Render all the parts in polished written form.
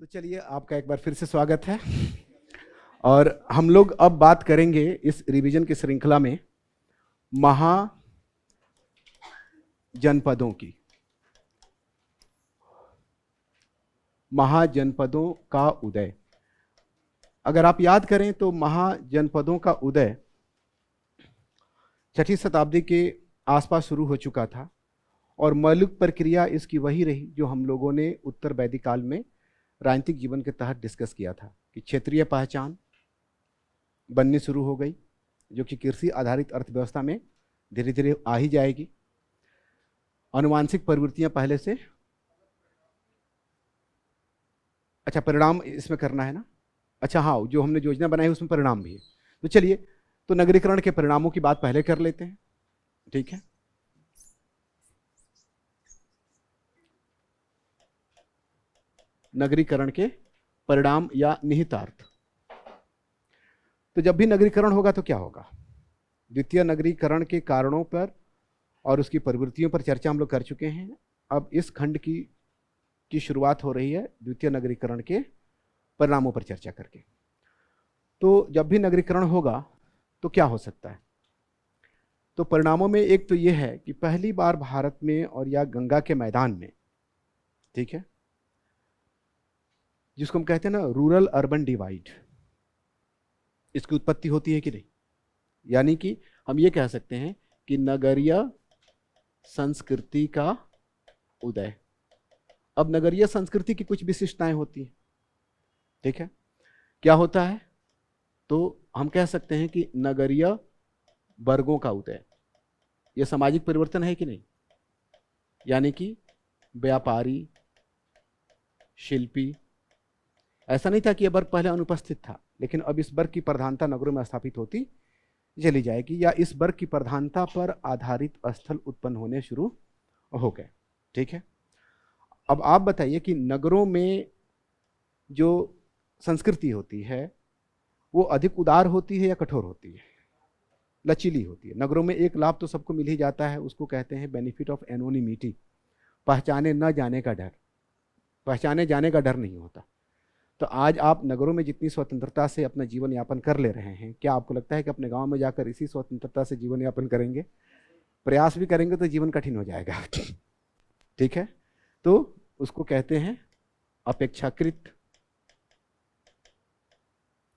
तो चलिए, आपका एक बार फिर से स्वागत है। और हम लोग अब बात करेंगे इस रिवीजन की श्रृंखला में महाजनपदों की। महाजनपदों का उदय। अगर आप याद करें तो महाजनपदों का उदय 6वीं शताब्दी के आसपास शुरू हो चुका था और मौलिक प्रक्रिया इसकी वही रही जो हम लोगों ने उत्तर वैदिक काल में राजनीतिक जीवन के तहत डिस्कस किया था कि क्षेत्रीय पहचान बननी शुरू हो गई, जो कि कृषि आधारित अर्थव्यवस्था में धीरे धीरे आ ही जाएगी। आनुवांशिक प्रवृत्तियां पहले से, अच्छा परिणाम इसमें करना है ना, अच्छा हाँ, जो हमने योजना बनाई उसमें परिणाम भी है। तो चलिए, तो नगरीकरण के परिणामों की बात पहले कर लेते हैं, ठीक है। नगरीकरण के परिणाम या निहितार्थ। तो जब भी नगरीकरण होगा तो क्या होगा? द्वितीय नगरीकरण के कारणों पर और उसकी प्रवृत्तियों पर चर्चा हम लोग कर चुके हैं। अब इस खंड की शुरुआत हो रही है द्वितीय नगरीकरण के परिणामों पर चर्चा करके। तो जब भी नगरीकरण होगा तो क्या हो सकता है? तो परिणामों में एक तो यह है कि पहली बार भारत में और या गंगा के मैदान में, ठीक है, जिसको हम कहते हैं ना रूरल अर्बन डिवाइड, इसकी उत्पत्ति होती है कि नहीं? यानी कि हम ये कह सकते हैं कि नगरीय संस्कृति का उदय। अब नगरीय संस्कृति की कुछ विशिष्टताएं होती हैं, ठीक है। क्या होता है? तो हम कह सकते हैं कि नगरीय वर्गों का उदय। यह सामाजिक परिवर्तन है कि नहीं? यानी कि व्यापारी, शिल्पी, ऐसा नहीं था कि यह वर्ग पहले अनुपस्थित था, लेकिन अब इस वर्ग की प्रधानता नगरों में स्थापित होती चली जाएगी, या इस वर्ग की प्रधानता पर आधारित स्थल उत्पन्न होने शुरू हो गए, ठीक है। अब आप बताइए कि नगरों में जो संस्कृति होती है वो अधिक उदार होती है या कठोर होती है? लचीली होती है। नगरों में एक लाभ तो सबको मिल ही जाता है, उसको कहते हैं बेनिफिट ऑफ एनोनिमिटी, पहचाने न जाने का डर। पहचाने जाने का डर नहीं होता। तो आज आप नगरों में जितनी स्वतंत्रता से अपना जीवन यापन कर ले रहे हैं, क्या आपको लगता है कि अपने गांव में जाकर इसी स्वतंत्रता से जीवन यापन करेंगे? प्रयास भी करेंगे तो जीवन कठिन हो जाएगा, ठीक है। तो उसको कहते हैं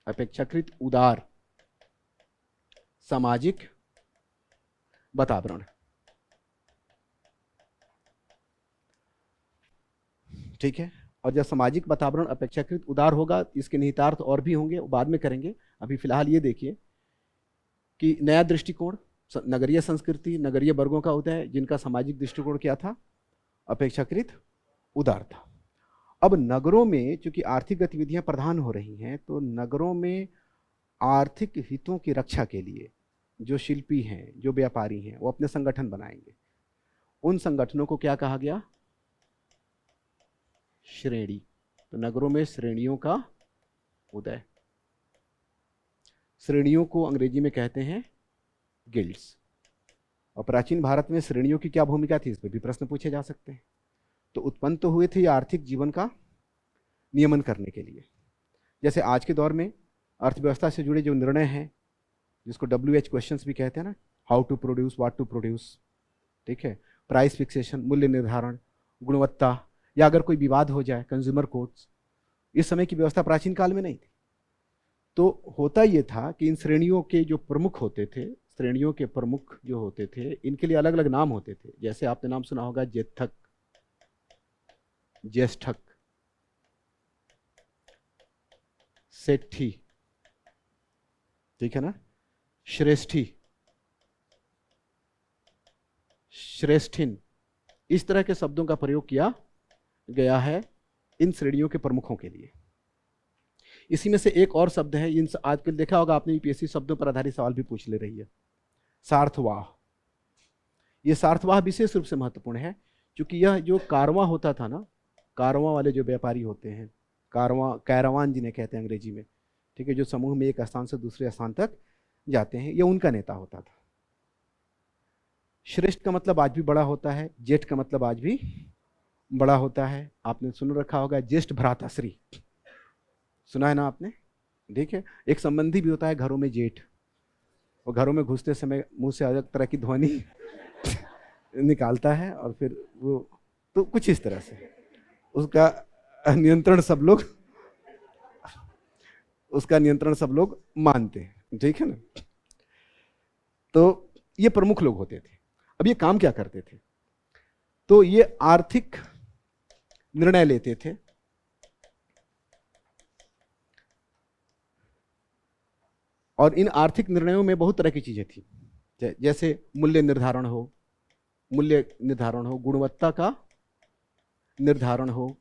अपेक्षाकृत उदार सामाजिक वातावरण, ठीक है। और जब सामाजिक वातावरण अपेक्षाकृत उदार होगा, इसके निहितार्थ और भी होंगे, बाद में करेंगे। अभी फिलहाल ये देखिए कि नया दृष्टिकोण, नगरीय संस्कृति, नगरीय वर्गों का उदय, जिनका सामाजिक दृष्टिकोण क्या था? अपेक्षाकृत उदार था। अब नगरों में चूंकि आर्थिक गतिविधियां प्रधान हो रही हैं, तो नगरों में आर्थिक हितों की रक्षा के लिए जो शिल्पी हैं, जो व्यापारी हैं, वो अपने संगठन बनाएंगे। उन संगठनों को क्या कहा गया? श्रेणी। तो नगरों में श्रेणियों का उदय। श्रेणियों को अंग्रेजी में कहते हैं गिल्ड्स। और प्राचीन भारत में श्रेणियों की क्या भूमिका थी, इस पर भी प्रश्न पूछे जा सकते हैं। तो उत्पन्न तो हुए थे ये आर्थिक जीवन का नियमन करने के लिए। जैसे आज के दौर में अर्थव्यवस्था से जुड़े जो निर्णय हैं, जिसको WH क्वेश्चंस भी कहते हैं ना, how to produce, what to produce, ठीक है, प्राइस फिक्सेशन, मूल्य निर्धारण, गुणवत्ता, या अगर कोई विवाद हो जाए, कंज्यूमर कोर्ट्स। इस समय की व्यवस्था प्राचीन काल में नहीं थी। तो होता ये था कि इन श्रेणियों के जो प्रमुख होते थे, श्रेणियों के प्रमुख जो होते थे, इनके लिए अलग अलग नाम होते थे। जैसे आपने नाम सुना होगा जेथक, ज्येष्ठक, सेठी, ठीक है ना, श्रेष्ठी, श्रेष्ठिन, इस तरह के शब्दों का प्रयोग किया गया है इन श्रेणियों के प्रमुखों के लिए। इसी में से एक और शब्द है, इन आजकल देखा होगा आपने, यूपीएससी शब्दों पर आधारित सवाल भी पूछ ले रही है, सार्थवाह। यह सार्थवाह विशेष रूप से महत्वपूर्ण है, क्योंकि यह जो कारवां होता था ना, कारवां वाले जो व्यापारी होते हैं, कारवां, कैरावान जिन्हें कहते हैं अंग्रेजी में, ठीक है, जो समूह में एक स्थान से दूसरे स्थान तक जाते हैं, यह उनका नेता होता था। श्रेष्ठ का मतलब आज भी बड़ा होता है, जेठ का मतलब आज भी बड़ा होता है। आपने सुन रखा होगा ज्येष्ठ भ्राताश्री, सुना है ना आपने, ठीक है। एक संबंधी भी होता है घरों में जेठ, और घरों में घुसते समय मुंह से अलग तरह की ध्वनि निकालता है, और फिर वो, तो कुछ इस तरह से उसका नियंत्रण सब लोग, उसका नियंत्रण सब लोग मानते हैं, ठीक है ना। तो ये प्रमुख लोग होते थे। अब ये काम क्या करते थे? तो ये आर्थिक निर्णय लेते थे, और इन आर्थिक निर्णयों में बहुत तरह की चीजें थी, जैसे मूल्य निर्धारण हो, गुणवत्ता का निर्धारण हो।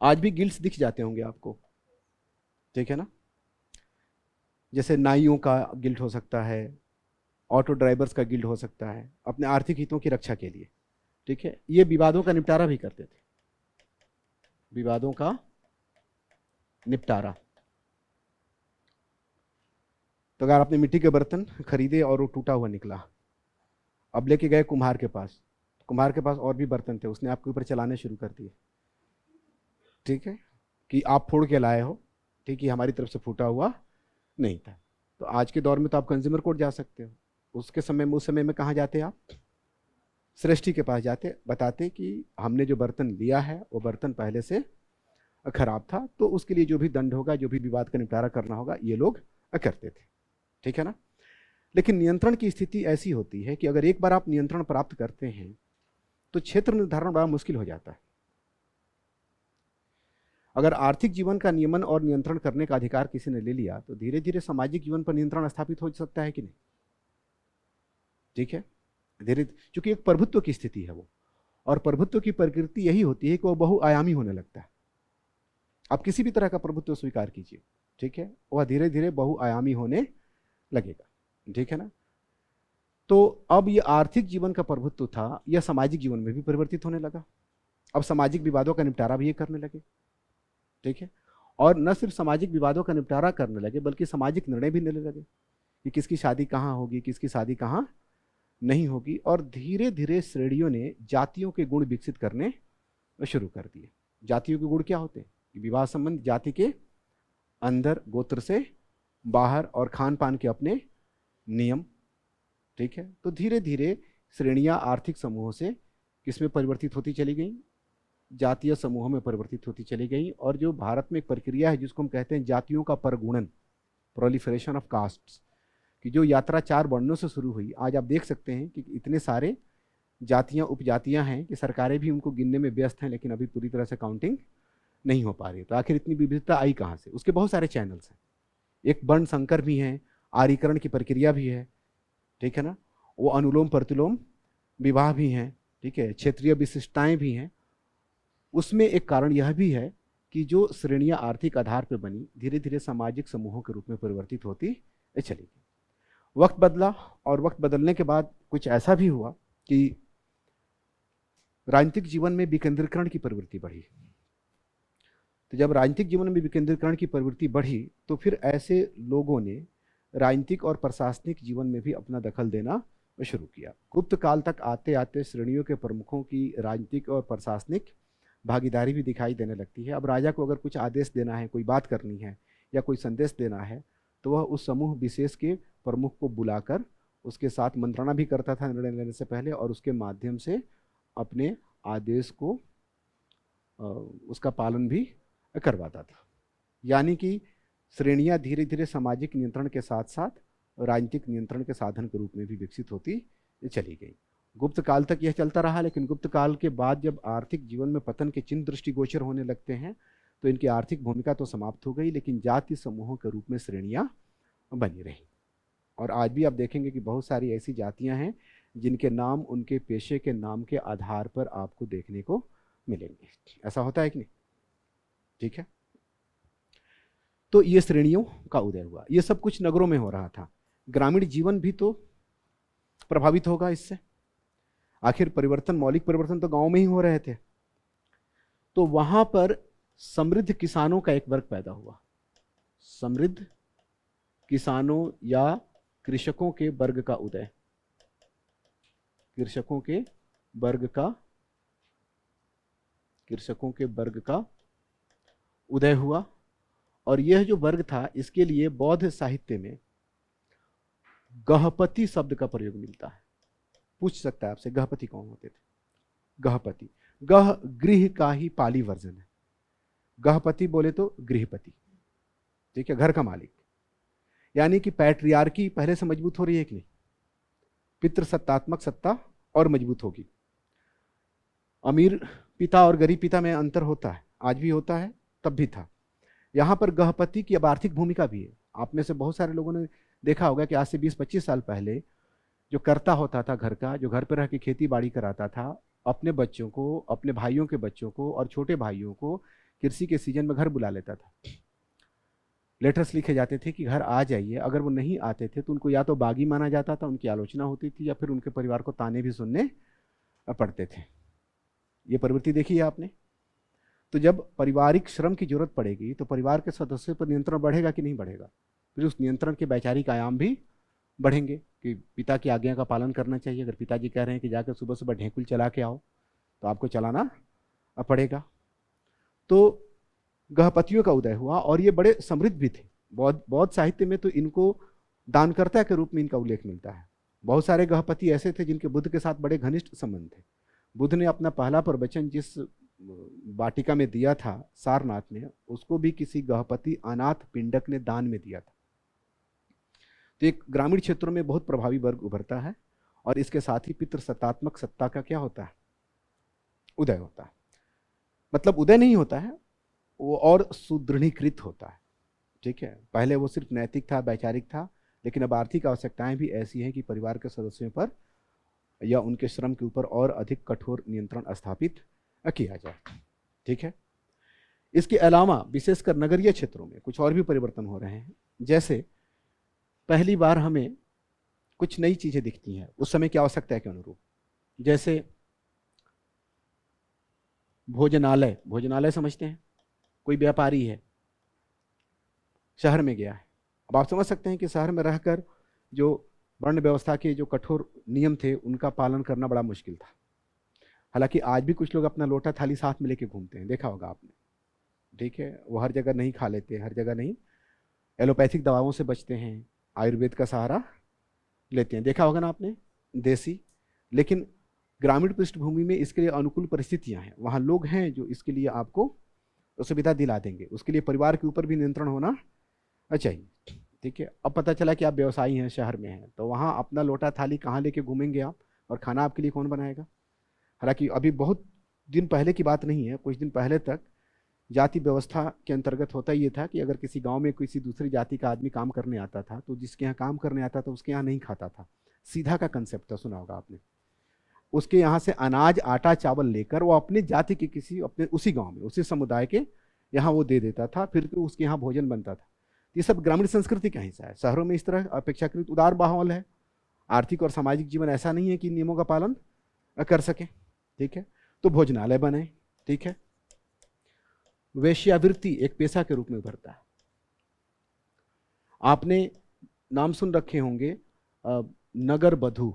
आज भी गिल्ड्स दिख जाते होंगे आपको, ठीक है ना, जैसे नाइयों का गिल्ड हो सकता है, ऑटो ड्राइवर्स का गिल्ड हो सकता है, अपने आर्थिक हितों की रक्षा के लिए, ठीक है। ये विवादों का निपटारा भी करते थे, विवादों का निपटारा। तो अगर आपने मिट्टी के बर्तन खरीदे और वो टूटा हुआ निकला, अब लेके गए कुम्हार के पास, कुम्हार के पास और भी बर्तन थे, उसने आपके ऊपर चलाने शुरू कर दिए, ठीक है, कि आप फोड़ के लाए हो, ठीक है, हमारी तरफ से फूटा हुआ नहीं था। तो आज के दौर में तो आप कंज्यूमर कोर्ट जा सकते हो, उसके समय में, उस समय में कहाँ जाते आप? श्रेष्ठी के पास जाते, बताते कि हमने जो बर्तन लिया है वो बर्तन पहले से खराब था, तो उसके लिए जो भी दंड होगा, जो भी विवाद का निपटारा करना होगा, ये लोग करते थे, ठीक है ना। लेकिन नियंत्रण की स्थिति ऐसी होती है कि अगर एक बार आप नियंत्रण प्राप्त करते हैं तो क्षेत्र निर्धारण बड़ा मुश्किल हो जाता है। अगर आर्थिक जीवन का नियमन और नियंत्रण करने का अधिकार किसी ने ले लिया तो धीरे धीरे सामाजिक जीवन पर नियंत्रण स्थापित हो सकता है कि नहीं, ठीक है, धीरे, क्योंकि एक प्रभुत्व की स्थिति है वो, और प्रभुत्व की प्रकृति यही होती है कि वो बहुआयामी होने लगता है। आप किसी भी तरह का प्रभुत्व स्वीकार कीजिए, ठीक है, वह धीरे धीरे बहुआयामी होने लगेगा, ठीक है ना। तो अब ये आर्थिक जीवन का प्रभुत्व था, यह सामाजिक जीवन में भी परिवर्तित होने लगा। अब सामाजिक विवादों का निपटारा भी ये करने लगे, ठीक है, और न सिर्फ सामाजिक विवादों का निपटारा करने लगे बल्कि सामाजिक निर्णय भी लेने लगे कि किसकी शादी कहाँ होगी, किसकी शादी कहाँ नहीं होगी। और धीरे धीरे श्रेणियों ने जातियों के गुण विकसित करने शुरू कर दिए। जातियों के गुण क्या होते हैं? विवाह संबंध जाति के अंदर, गोत्र से बाहर, और खान पान के अपने नियम, ठीक है। तो धीरे धीरे श्रेणियां आर्थिक समूहों से किसमें परिवर्तित होती चली गई? जातीय समूहों में परिवर्तित होती चली गई। और जो भारत में एक प्रक्रिया है जिसको हम कहते हैं जातियों का परगुणन, प्रोलिफरेशन ऑफ कास्ट्स, कि जो यात्रा 4 वर्णों से शुरू हुई, आज आप देख सकते हैं कि इतने सारे जातियां, उपजातियां हैं कि सरकारें भी उनको गिनने में व्यस्त हैं, लेकिन अभी पूरी तरह से काउंटिंग नहीं हो पा रही। तो आखिर इतनी विविधता आई कहाँ से? उसके बहुत सारे चैनल्स हैं। एक वर्ण संकर भी हैं, आर्यीकरण की प्रक्रिया भी है, ठीक है ना, वो अनुलोम प्रतिलोम विवाह भी हैं, ठीक है, क्षेत्रीय विशिष्टताएं भी हैं। उसमें एक कारण यह भी है कि जो श्रेणियां आर्थिक आधार पर बनी, धीरे धीरे सामाजिक समूहों के रूप में परिवर्तित होती चली गई। वक्त बदला, और वक्त बदलने के बाद कुछ ऐसा भी हुआ कि राजनीतिक जीवन में विकेंद्रीकरण की प्रवृत्ति बढ़ी। तो जब राजनीतिक जीवन में विकेंद्रीकरण की प्रवृत्ति बढ़ी तो फिर ऐसे लोगों ने राजनीतिक और प्रशासनिक जीवन में भी अपना दखल देना शुरू किया। गुप्त काल तक आते आते श्रेणियों के प्रमुखों की राजनीतिक और प्रशासनिक भागीदारी भी दिखाई देने लगती है। अब राजा को अगर कुछ आदेश देना है, कोई बात करनी है, या कोई संदेश देना है तो वह उस समूह विशेष के प्रमुख को बुलाकर उसके साथ मंत्रणा भी करता था निर्णय लेने से पहले, और उसके माध्यम से अपने आदेश को उसका पालन भी करवाता था। यानी कि श्रेणियां धीरे धीरे सामाजिक नियंत्रण के साथ साथ राजनीतिक नियंत्रण के साधन के रूप में भी विकसित होती चली गई। गुप्त काल तक यह चलता रहा, लेकिन गुप्त काल के बाद जब आर्थिक जीवन में पतन के चिन्ह दृष्टिगोचर होने लगते हैं तो इनकी आर्थिक भूमिका तो समाप्त हो गई, लेकिन जाति समूहों के रूप में श्रेणियां बनी रही। और आज भी आप देखेंगे कि बहुत सारी ऐसी जातियां हैं जिनके नाम उनके पेशे के नाम के आधार पर आपको देखने को मिलेंगे। ऐसा होता है कि नहीं? ठीक है, तो ये श्रेणियों का उदय हुआ। ये सब कुछ नगरों में हो रहा था, ग्रामीण जीवन भी तो प्रभावित होगा इससे। आखिर परिवर्तन, मौलिक परिवर्तन तो गांव में ही हो रहे थे। तो वहां पर समृद्ध किसानों का एक वर्ग पैदा हुआ। समृद्ध किसानों या कृषकों के वर्ग का उदय, कृषकों के वर्ग का उदय हुआ। और यह जो वर्ग था, इसके लिए बौद्ध साहित्य में गहपति शब्द का प्रयोग मिलता है। पूछ सकता है आपसे, गहपति कौन होते थे? गहपति, गह गृह का ही पाली वर्जन है। गहपति बोले तो गृहपति, ठीक है, घर का मालिक। यानी कि पैट्रियार्की पहले से मजबूत हो रही है कि नहीं? पितृसत्तात्मक सत्ता और मजबूत होगी। अमीर पिता और गरीब पिता में अंतर होता है, आज भी होता है, तब भी था। यहां पर गहपति की अब आर्थिक भूमिका भी है। आप में से बहुत सारे लोगों ने देखा होगा कि आज से 20-25 साल पहले जो कर्ता होता था घर का, जो घर पर रह के खेती बाड़ी कराता था, अपने बच्चों को, अपने भाइयों के बच्चों को और छोटे भाइयों को कृषि के सीजन में घर बुला लेता था। लेटर्स लिखे जाते थे कि घर आ जाइए। अगर वो नहीं आते थे तो उनको या तो बागी माना जाता था, उनकी आलोचना होती थी, या फिर उनके परिवार को ताने भी सुनने पड़ते थे। ये प्रवृत्ति देखी है आपने? तो जब पारिवारिक श्रम की जरूरत पड़ेगी तो परिवार के सदस्यों पर नियंत्रण बढ़ेगा कि नहीं बढ़ेगा? फिर उस नियंत्रण के वैचारिक आयाम भी बढ़ेंगे कि पिता की आज्ञा का पालन करना चाहिए। अगर पिताजी कह रहे हैं कि जाकर सुबह सुबह ढेकुल चला के आओ, तो आपको चलाना पड़ेगा। तो गहपतियों का उदय हुआ और ये बड़े समृद्ध भी थे। बौद्ध साहित्य में तो इनको दानकर्ता के रूप में इनका उल्लेख मिलता है। बहुत सारे गहपति ऐसे थे जिनके बुद्ध के साथ बड़े घनिष्ठ संबंध थे। बुद्ध ने अपना पहला प्रवचन जिस वाटिका में दिया था सारनाथ में, उसको भी किसी गहपति अनाथ पिंडक ने दान में दिया था। तो एक ग्रामीण क्षेत्रों में बहुत प्रभावी वर्ग उभरता है और इसके साथ ही पितृसत्तात्मक सत्ता का क्या होता है? उदय होता है। मतलब उदय नहीं होता है, वो और सुदृढ़ीकृत होता है। ठीक है, पहले वो सिर्फ नैतिक था, वैचारिक था, लेकिन अब आर्थिक आवश्यकताएं भी ऐसी हैं कि परिवार के सदस्यों पर या उनके श्रम के ऊपर और अधिक कठोर नियंत्रण स्थापित किया जाए। ठीक है, इसके अलावा विशेषकर नगरीय क्षेत्रों में कुछ और भी परिवर्तन हो रहे हैं। जैसे पहली बार हमें कुछ नई चीजें दिखती हैं उस समय की आवश्यकता के अनुरूप। जैसे भोजनालय, भोजनालय समझते हैं? कोई व्यापारी है, शहर में गया है। अब आप समझ सकते हैं कि शहर में रहकर जो वर्ण व्यवस्था के जो कठोर नियम थे उनका पालन करना बड़ा मुश्किल था। हालांकि आज भी कुछ लोग अपना लोटा थाली साथ में लेके घूमते हैं, देखा होगा आपने। ठीक है, वो हर जगह नहीं खा लेते, हर जगह नहीं, एलोपैथिक दवाओं से बचते हैं, आयुर्वेद का सहारा लेते हैं, देखा होगा ना आपने, देसी। लेकिन ग्रामीण पृष्ठभूमि में इसके लिए अनुकूल परिस्थितियां हैं, वहाँ लोग हैं जो इसके लिए आपको सुविधा दिला देंगे। उसके लिए परिवार के ऊपर भी नियंत्रण होना चाहिए। ठीक है, अब पता चला कि आप व्यवसायी हैं, शहर में हैं, तो वहाँ अपना लोटा थाली कहाँ लेके घूमेंगे आप, और खाना आपके लिए कौन बनाएगा? हालांकि अभी बहुत दिन पहले की बात नहीं है, कुछ दिन पहले तक जाति व्यवस्था के अंतर्गत होता ये था कि अगर किसी गांव में किसी दूसरी जाति का आदमी काम करने आता था तो जिसके यहाँ काम करने आता था उसके यहाँ नहीं खाता था। सीधा का कंसेप्ट था, सुना होगा आपने। उसके यहाँ से अनाज, आटा, चावल लेकर वो अपनी जाति के किसी अपने उसी गांव में, उसी समुदाय के यहाँ वो दे देता था, फिर तो उसके यहाँ भोजन बनता था। ये सब ग्रामीण संस्कृति का हिस्सा है। शहरों में इस तरह अपेक्षाकृत उदार माहौल है। आर्थिक और सामाजिक जीवन ऐसा नहीं है कि नियमों का पालन कर सके। ठीक है, तो भोजनालय बने। ठीक है, वेश्यावृत्ति एक पेशा के रूप में उभरता है। आपने नाम सुन रखे होंगे नगर बधू।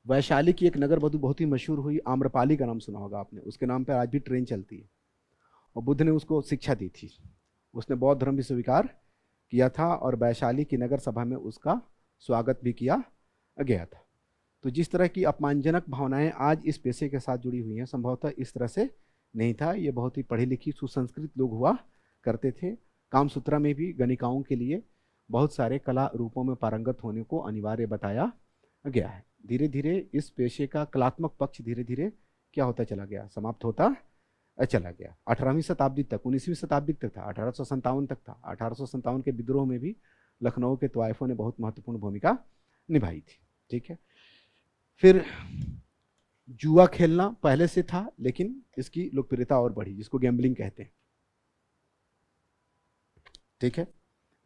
वैशाली की एक नगर बधू बहुत ही मशहूर हुई, आम्रपाली का नाम सुना होगा आपने। उसके नाम पर आज भी ट्रेन चलती है और बुद्ध ने उसको शिक्षा दी थी। उसने बौद्ध धर्म भी स्वीकार किया था और वैशाली की नगर सभा में उसका स्वागत भी किया गया था। तो जिस तरह की अपमानजनक भावनाएं आज इस पेशे के साथ जुड़ी हुई हैं, संभवतः इस तरह से नहीं था। ये बहुत ही पढ़ी लिखी सुसंस्कृत लोग हुआ करते थे। कामसूत्रा में भी गणिकाओं के लिए बहुत सारे कला रूपों में पारंगत होने को अनिवार्य बताया गया है। धीरे धीरे इस पेशे का कलात्मक पक्ष धीरे धीरे क्या होता चला गया, समाप्त होता चला गया। 18वीं शताब्दी तक, 19वीं शताब्दी तक था, 1857 तक था। 1857 के विद्रोह में भी लखनऊ के तवाइफों ने बहुत महत्वपूर्ण भूमिका निभाई थी। ठीक है, फिर जुआ खेलना पहले से था, लेकिन इसकी लोकप्रियता और बढ़ी, जिसको गैम्बलिंग कहते हैं। ठीक है,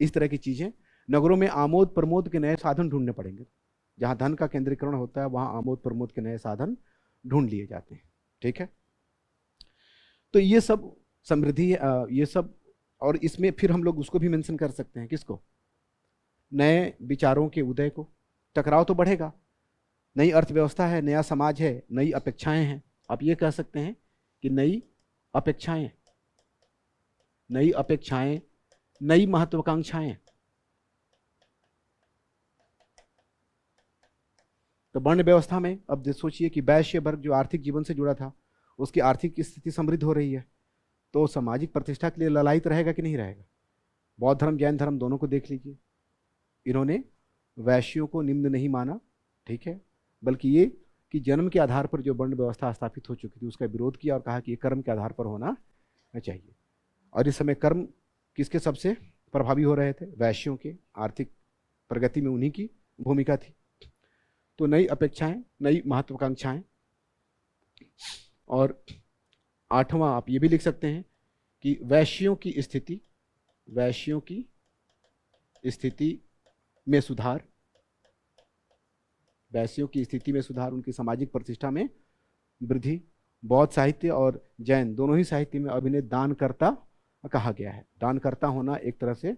इस तरह की चीजें। नगरों में आमोद प्रमोद के नए साधन ढूंढने पड़ेंगे। जहां धन का केंद्रीकरण होता है वहां आमोद प्रमोद के नए साधन ढूंढ लिए जाते हैं। ठीक है, तो ये सब समृद्धि, ये सब। और इसमें फिर हम लोग उसको भी मेंशन कर सकते हैं, किसको, नए विचारों के उदय को। टकराव तो बढ़ेगा, नई अर्थव्यवस्था है, नया समाज है, नई अपेक्षाएं हैं। आप ये कह सकते हैं कि नई अपेक्षाएं, नई अपेक्षाएं, नई महत्वाकांक्षाएं। तो वर्ण व्यवस्था में अब सोचिए कि वैश्य वर्ग जो आर्थिक जीवन से जुड़ा था, उसकी आर्थिक स्थिति समृद्ध हो रही है, तो सामाजिक प्रतिष्ठा के लिए ललायित रहेगा कि नहीं रहेगा। बौद्ध धर्म जैन धर्म दोनों को देख लीजिए, इन्होंने वैश्यों को निम्न नहीं माना, ठीक है, बल्कि ये कि जन्म के आधार पर जो वर्ण व्यवस्था स्थापित हो चुकी थी उसका विरोध किया और कहा कि ये कर्म के आधार पर होना चाहिए। और इस समय कर्म किसके सबसे प्रभावी हो रहे थे, वैश्यों के। आर्थिक प्रगति में उन्हीं की भूमिका थी। तो नई अपेक्षाएं, नई महत्वाकांक्षाएं। और 8वां आप ये भी लिख सकते हैं कि वैश्यों की स्थिति, वैश्यों की स्थिति में सुधार, वैश्यों की स्थिति में सुधार, उनकी सामाजिक प्रतिष्ठा में वृद्धि। बौद्ध साहित्य और जैन दोनों ही साहित्य में अब इन्हें दानकर्ता कहा गया है। दानकर्ता होना एक तरह से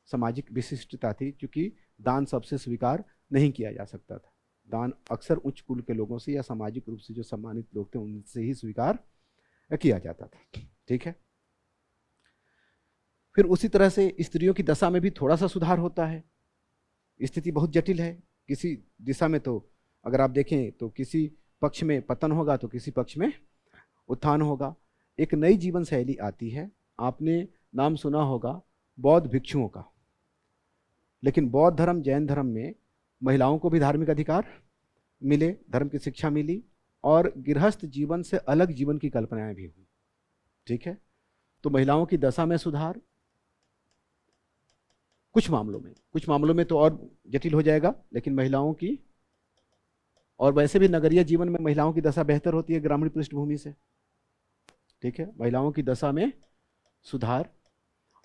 सामाजिक विशिष्टता थी, क्योंकि दान सबसे स्वीकार नहीं किया जा सकता था। दान अक्सर उच्च कुल के लोगों से या सामाजिक रूप से जो सम्मानित लोग थे उनसे ही स्वीकार किया जाता था। ठीक है, फिर उसी तरह से स्त्रियों की दशा में भी थोड़ा सा सुधार होता है। स्थिति बहुत जटिल है, किसी दिशा में तो अगर आप देखें तो किसी पक्ष में पतन होगा तो किसी पक्ष में उत्थान होगा। एक नई जीवन शैली आती है। आपने नाम सुना होगा बौद्ध भिक्षुओं का, लेकिन बौद्ध धर्म जैन धर्म में महिलाओं को भी धार्मिक अधिकार मिले, धर्म की शिक्षा मिली और गृहस्थ जीवन से अलग जीवन की कल्पनाएं भी हुई। ठीक है, तो महिलाओं की दशा में सुधार कुछ मामलों में तो और जटिल हो जाएगा, लेकिन महिलाओं की, और वैसे भी नगरीय जीवन में महिलाओं की दशा बेहतर होती है ग्रामीण पृष्ठभूमि से। ठीक है, महिलाओं की दशा में सुधार,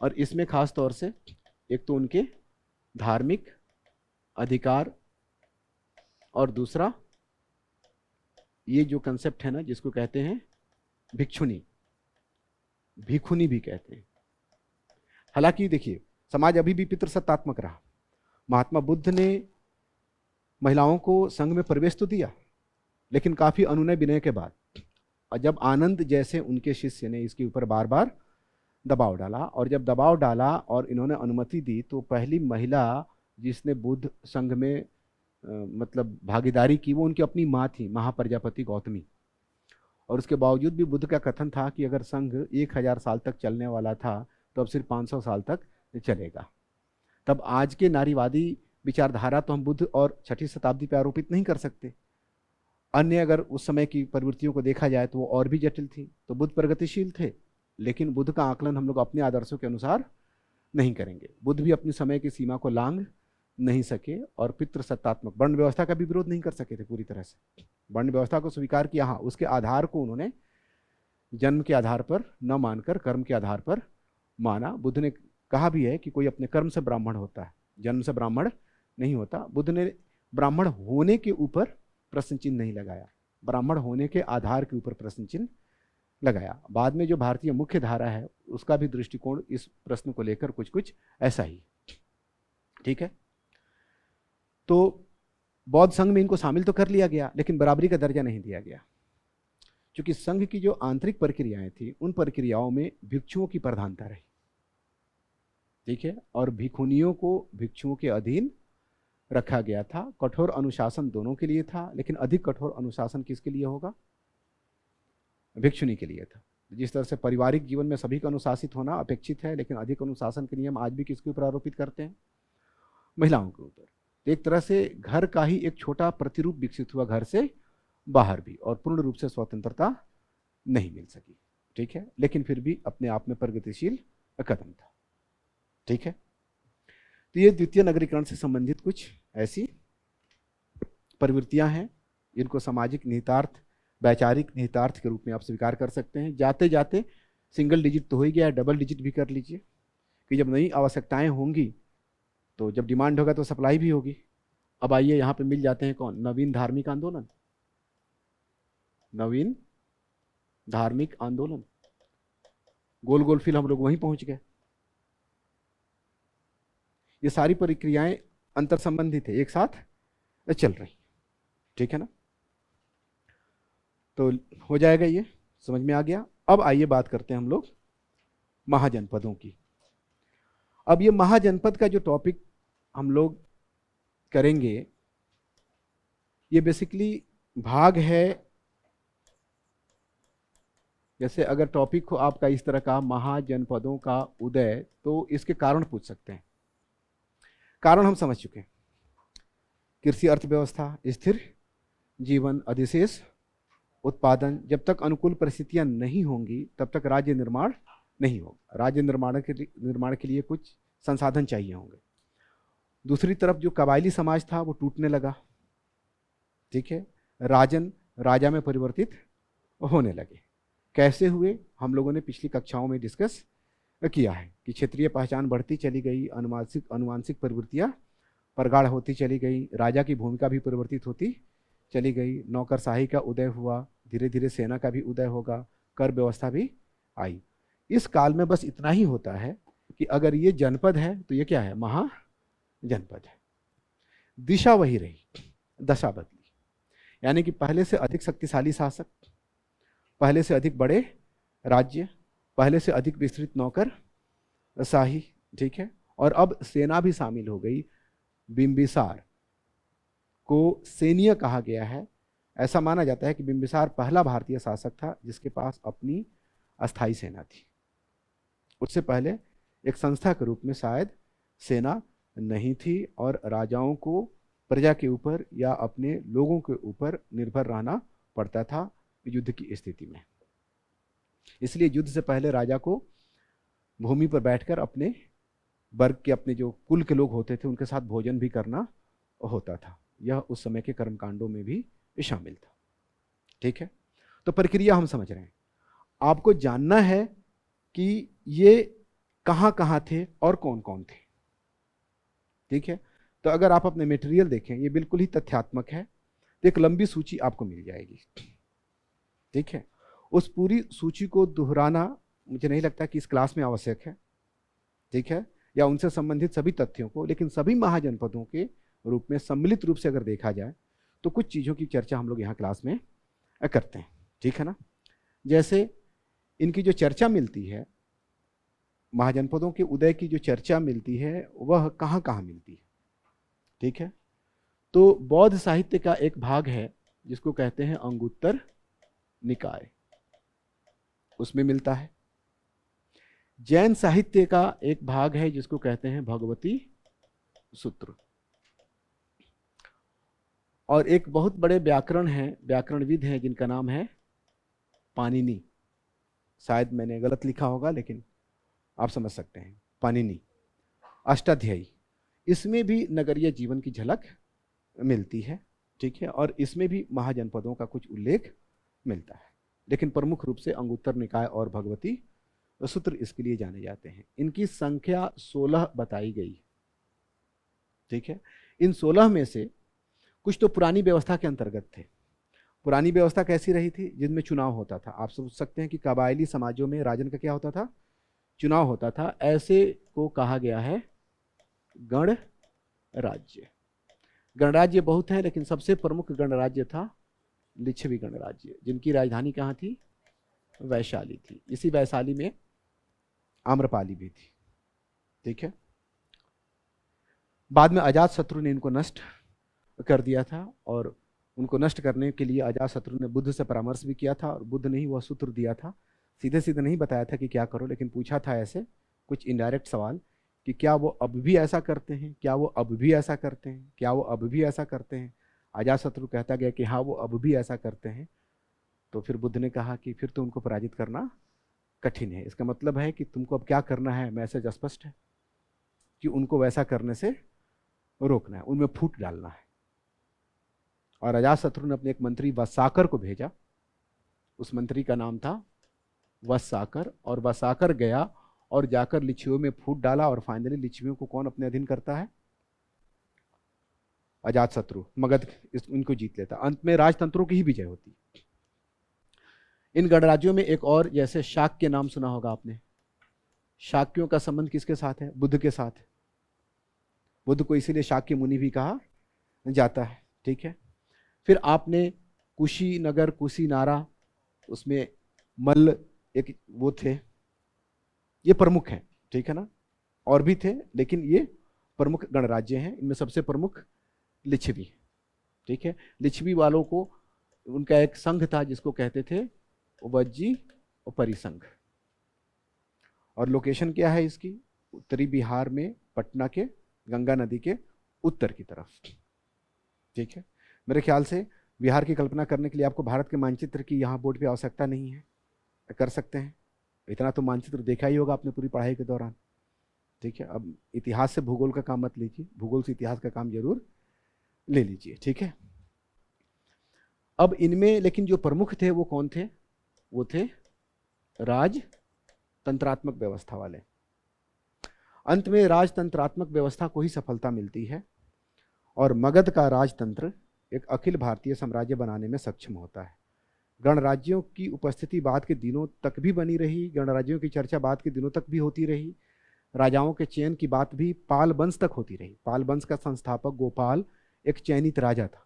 और इसमें खास तौर से एक तो उनके धार्मिक अधिकार और दूसरा ये जो कंसेप्ट है ना जिसको कहते हैं भिक्षुनी, भिखुनी भी कहते हैं। हालांकि देखिए समाज अभी भी पितृसत्तात्मक रहा। महात्मा बुद्ध ने महिलाओं को संघ में प्रवेश तो दिया, लेकिन काफी अनुनय विनय के बाद, और जब आनंद जैसे उनके शिष्य ने इसके ऊपर बार बार दबाव डाला, और जब दबाव डाला और इन्होंने अनुमति दी, तो पहली महिला जिसने बुद्ध संघ में मतलब भागीदारी की वो उनकी अपनी माँ थी, महाप्रजापति गौतमी। और उसके बावजूद भी बुद्ध का कथन था कि अगर संघ 1000 साल तक चलने वाला था तो अब सिर्फ 500 साल तक चलेगा। तब आज के नारीवादी विचारधारा तो हम बुद्ध और 6ठी शताब्दी पर आरोपित नहीं कर सकते। अन्य अगर उस समय की प्रवृत्तियों को देखा जाए तो वो और भी जटिल थी। तो बुद्ध प्रगतिशील थे, लेकिन बुद्ध का आकलन हम लोग अपने आदर्शों के अनुसार नहीं करेंगे। बुद्ध भी अपनी समय की सीमा को लांघ नहीं सके और पितृसत्तात्मक वर्ण व्यवस्था का भी विरोध नहीं कर सके थे पूरी तरह से। वर्ण व्यवस्था को स्वीकार किया, हाँ, उसके आधार को उन्होंने जन्म के आधार पर न मानकर कर्म के आधार पर माना। बुद्ध ने कहा भी है कि कोई अपने कर्म से ब्राह्मण होता है, जन्म से ब्राह्मण नहीं होता। बुद्ध ने ब्राह्मण होने के ऊपर प्रश्न चिन्ह नहीं लगाया, ब्राह्मण होने के आधार के ऊपर प्रश्न चिन्ह लगाया। बाद में जो भारतीय मुख्य धारा है उसका भी दृष्टिकोण इस प्रश्न को लेकर कुछ कुछ ऐसा ही। ठीक है, तो बौद्ध संघ में इनको शामिल तो कर लिया गया, लेकिन बराबरी का दर्जा नहीं दिया गया, क्योंकि संघ की जो आंतरिक प्रक्रियाएं थी उन प्रक्रियाओं में भिक्षुओं की प्रधानता रही। ठीक है, और भिखुनियों को भिक्षुओं के अधीन रखा गया था। कठोर अनुशासन दोनों के लिए था, लेकिन अधिक कठोर अनुशासन किसके लिए होगा? भिक्षुनी के लिए था। जिस तरह से पारिवारिक जीवन में सभी का अनुशासित होना अपेक्षित है, लेकिन अधिक अनुशासन के नियम आज भी किसके ऊपर आरोपित करते हैं? महिलाओं के ऊपर। एक तरह से घर का ही एक छोटा प्रतिरूप विकसित हुआ घर से बाहर भी, और पूर्ण रूप से स्वतंत्रता नहीं मिल सकी। ठीक है, लेकिन फिर भी अपने आप में प्रगतिशील कदम था। ठीक है, तो ये द्वितीय नगरीकरण से संबंधित कुछ ऐसी प्रवृत्तियां हैं, इनको सामाजिक निहितार्थ, वैचारिक निहितार्थ के रूप में आप स्वीकार कर सकते हैं। जाते जाते सिंगल डिजिट तो हो ही गया, डबल डिजिट भी कर लीजिए कि जब नई आवश्यकताएं होंगी तो जब डिमांड होगा तो सप्लाई भी होगी। अब आइए यहाँ पे मिल जाते हैं कौन? नवीन धार्मिक आंदोलन। नवीन धार्मिक आंदोलन, गोल गोल फिर हम लोग वहीं पहुंच गए। ये सारी प्रक्रियाएं अंतर संबंधित है, एक साथ चल रही। ठीक है ना? तो हो जाएगा, ये समझ में आ गया। अब आइए बात करते हैं हम लोग महाजनपदों की। अब ये महाजनपद का जो टॉपिक हम लोग करेंगे, ये बेसिकली भाग है, जैसे अगर टॉपिक हो आपका इस तरह का महाजनपदों का उदय, तो इसके कारण पूछ सकते हैं। कारण हम समझ चुके हैं, कृषि अर्थव्यवस्था, स्थिर जीवन, अधिशेष उत्पादन। जब तक अनुकूल परिस्थितियां नहीं होंगी तब तक राज्य निर्माण नहीं होगा। राज्य निर्माण के लिए कुछ संसाधन चाहिए होंगे। दूसरी तरफ जो कबायली समाज था वो टूटने लगा। ठीक है, राजन राजा में परिवर्तित होने लगे। कैसे हुए, हम लोगों ने पिछली कक्षाओं में डिस्कस किया है कि क्षेत्रीय पहचान बढ़ती चली गई, अनुवांशिक प्रवृत्तियां प्रगाढ़ होती चली गई, राजा की भूमिका भी परिवर्तित होती चली गई, नौकरशाही का उदय हुआ, धीरे धीरे सेना का भी उदय होगा, कर व्यवस्था भी आई। इस काल में बस इतना ही होता है कि अगर ये जनपद है तो ये क्या है? महाजनपद है। दिशा वही रही, दशा बदली। यानी कि पहले से अधिक शक्तिशाली शासक, पहले से अधिक बड़े राज्य, पहले से अधिक विस्तृत नौकर शाही। ठीक है, और अब सेना भी शामिल हो गई। बिंबिसार को सैन्य कहा गया है। ऐसा माना जाता है कि बिंबिसार पहला भारतीय शासक था जिसके पास अपनी अस्थाई सेना थी। उससे पहले एक संस्था के रूप में शायद सेना नहीं थी, और राजाओं को प्रजा के ऊपर या अपने लोगों के ऊपर निर्भर रहना पड़ता था युद्ध की स्थिति में। इसलिए युद्ध से पहले राजा को भूमि पर बैठकर अपने वर्ग के, अपने जो कुल के लोग होते थे उनके साथ भोजन भी करना होता था। यह उस समय के कर्मकांडों में भी शामिल था। ठीक है, तो प्रक्रिया हम समझ रहे हैं। आपको जानना है कि ये कहां कहां थे और कौन कौन थे। ठीक है, तो अगर आप अपने मटेरियल देखें, ये बिल्कुल ही तथ्यात्मक है, तो एक लंबी सूची आपको मिल जाएगी। ठीक है, उस पूरी सूची को दोहराना मुझे नहीं लगता कि इस क्लास में आवश्यक है। ठीक है, या उनसे संबंधित सभी तथ्यों को, लेकिन सभी महाजनपदों के रूप में सम्मिलित रूप से अगर देखा जाए तो कुछ चीज़ों की चर्चा हम लोग यहाँ क्लास में करते हैं। ठीक है ना? जैसे इनकी जो चर्चा मिलती है, महाजनपदों के उदय की जो चर्चा मिलती है, वह कहाँ कहाँ मिलती है। ठीक है, तो बौद्ध साहित्य का एक भाग है जिसको कहते हैं अंगुत्तर निकाय, उसमें मिलता है। जैन साहित्य का एक भाग है जिसको कहते हैं भगवती सूत्र, और एक बहुत बड़े व्याकरणविद हैं जिनका नाम है पाणिनि। शायद मैंने गलत लिखा होगा लेकिन आप समझ सकते हैं, पाणिनि। अष्टाध्यायी, इसमें भी नगरीय जीवन की झलक मिलती है। ठीक है, और इसमें भी महाजनपदों का कुछ उल्लेख मिलता है, लेकिन प्रमुख रूप से अंगुत्तर निकाय और भगवती सूत्र इसके लिए जाने जाते हैं। इनकी संख्या 16 बताई गई। ठीक है, इन 16 में से कुछ तो पुरानी व्यवस्था के अंतर्गत थे। पुरानी व्यवस्था कैसी रही थी? जिनमें चुनाव होता था। आप सोच सकते हैं कि कबायली समाजों में राजन का क्या होता था? चुनाव होता था। ऐसे को कहा गया है गणराज्य। गणराज्य बहुत है, लेकिन सबसे प्रमुख गणराज्य था लिच्छवी गणराज्य, जिनकी राजधानी कहाँ थी? वैशाली थी। इसी वैशाली में आम्रपाली भी थी। ठीक है। बाद में अजात शत्रु ने इनको नष्ट कर दिया था, और उनको नष्ट करने के लिए अजात शत्रु ने बुद्ध से परामर्श भी किया था, और बुद्ध ने ही वह सूत्र दिया था। सीधे सीधे नहीं बताया था कि क्या करो, लेकिन पूछा था ऐसे कुछ इनडायरेक्ट सवाल कि क्या वो अब भी ऐसा करते हैं, क्या वो अब भी ऐसा करते हैं, क्या वो अब भी ऐसा करते हैं। अजात शत्रु कहता गया कि हाँ वो अब भी ऐसा करते हैं। तो फिर बुद्ध ने कहा कि फिर तो उनको पराजित करना कठिन है। इसका मतलब है कि तुमको अब क्या करना है, मैसेज स्पष्ट है कि उनको वैसा करने से रोकना है, उनमें फूट डालना है। और अजातशत्रु ने अपने एक मंत्री वसाकर को भेजा, उस मंत्री का नाम था वसाकर, और वसाकर गया और जाकर लिच्छवियों में फूट डाला, और फाइनली लिच्छवियों को कौन अपने अधीन करता है, अजातशत्रु। मगध इनको जीत लेता। अंत में राजतंत्रों की ही विजय होती। इन गणराज्यों में एक और, जैसे शाक्य नाम सुना होगा आपने। शाक्यों का संबंध किसके साथ है, बुद्ध के साथ। बुद्ध को इसीलिए शाक्य मुनि भी कहा जाता है। ठीक है। फिर आपने कुशीनगर, कुशीनारा, उसमें मल्ल एक वो थे, ये प्रमुख हैं। ठीक है ना, और भी थे लेकिन ये प्रमुख गणराज्य हैं। इनमें सबसे प्रमुख लिच्छवी। ठीक है। लिच्छवी वालों को उनका एक संघ था जिसको कहते थे वज्जी और परिसंघ। और लोकेशन क्या है इसकी, उत्तरी बिहार में पटना के गंगा नदी के उत्तर की तरफ। ठीक है। मेरे ख्याल से बिहार की कल्पना करने के लिए आपको भारत के मानचित्र की यहाँ बोर्ड पे आवश्यकता नहीं है, कर सकते हैं। इतना तो मानचित्र देखा ही होगा आपने पूरी पढ़ाई के दौरान। ठीक है। अब इतिहास से भूगोल का काम मत लीजिए, भूगोल से इतिहास का काम जरूर ले लीजिए। ठीक है। अब इनमें लेकिन जो प्रमुख थे वो कौन थे, वो थे राजतंत्रात्मक व्यवस्था वाले। अंत में राजतंत्रात्मक व्यवस्था को ही सफलता मिलती है, और मगध का राजतंत्र एक अखिल भारतीय साम्राज्य बनाने में सक्षम होता है। गणराज्यों की उपस्थिति बाद के दिनों तक भी बनी रही, गणराज्यों की चर्चा बाद के दिनों तक भी होती रही। राजाओं के चयन की बात भी पाल वंश तक होती रही। पाल वंश का संस्थापक गोपाल एक चयनित राजा था।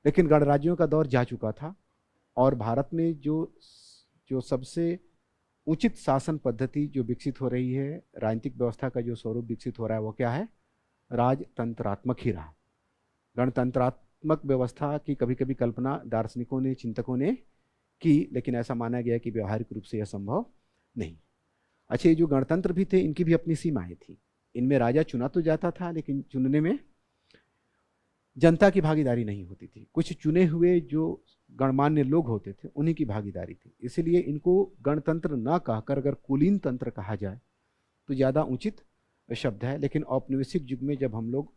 लेकिन गणराज्यों का दौर जा चुका था, और भारत में जो सबसे उचित शासन पद्धति जो विकसित हो रही है, राजनीतिक व्यवस्था का जो स्वरूप विकसित हो रहा है, वो क्या है, राजतंत्रात्मक ही रहा। गणतंत्रात्मक व्यवस्था की कभी कभी कल्पना दार्शनिकों ने, चिंतकों ने की, लेकिन ऐसा माना गया कि व्यवहारिक रूप से यह संभव नहीं। अच्छा, ये जो गणतंत्र भी थे इनकी भी अपनी सीमाएं थी। इनमें राजा चुना तो जाता था, लेकिन चुनने में जनता की भागीदारी नहीं होती थी। कुछ चुने हुए जो गणमान्य लोग होते थे उन्हीं की भागीदारी थी। इसलिए इनको गणतंत्र ना कहकर अगर कुलीन तंत्र कहा जाए तो ज़्यादा उचित शब्द है। लेकिन औपनिवेशिक युग में जब हम लोग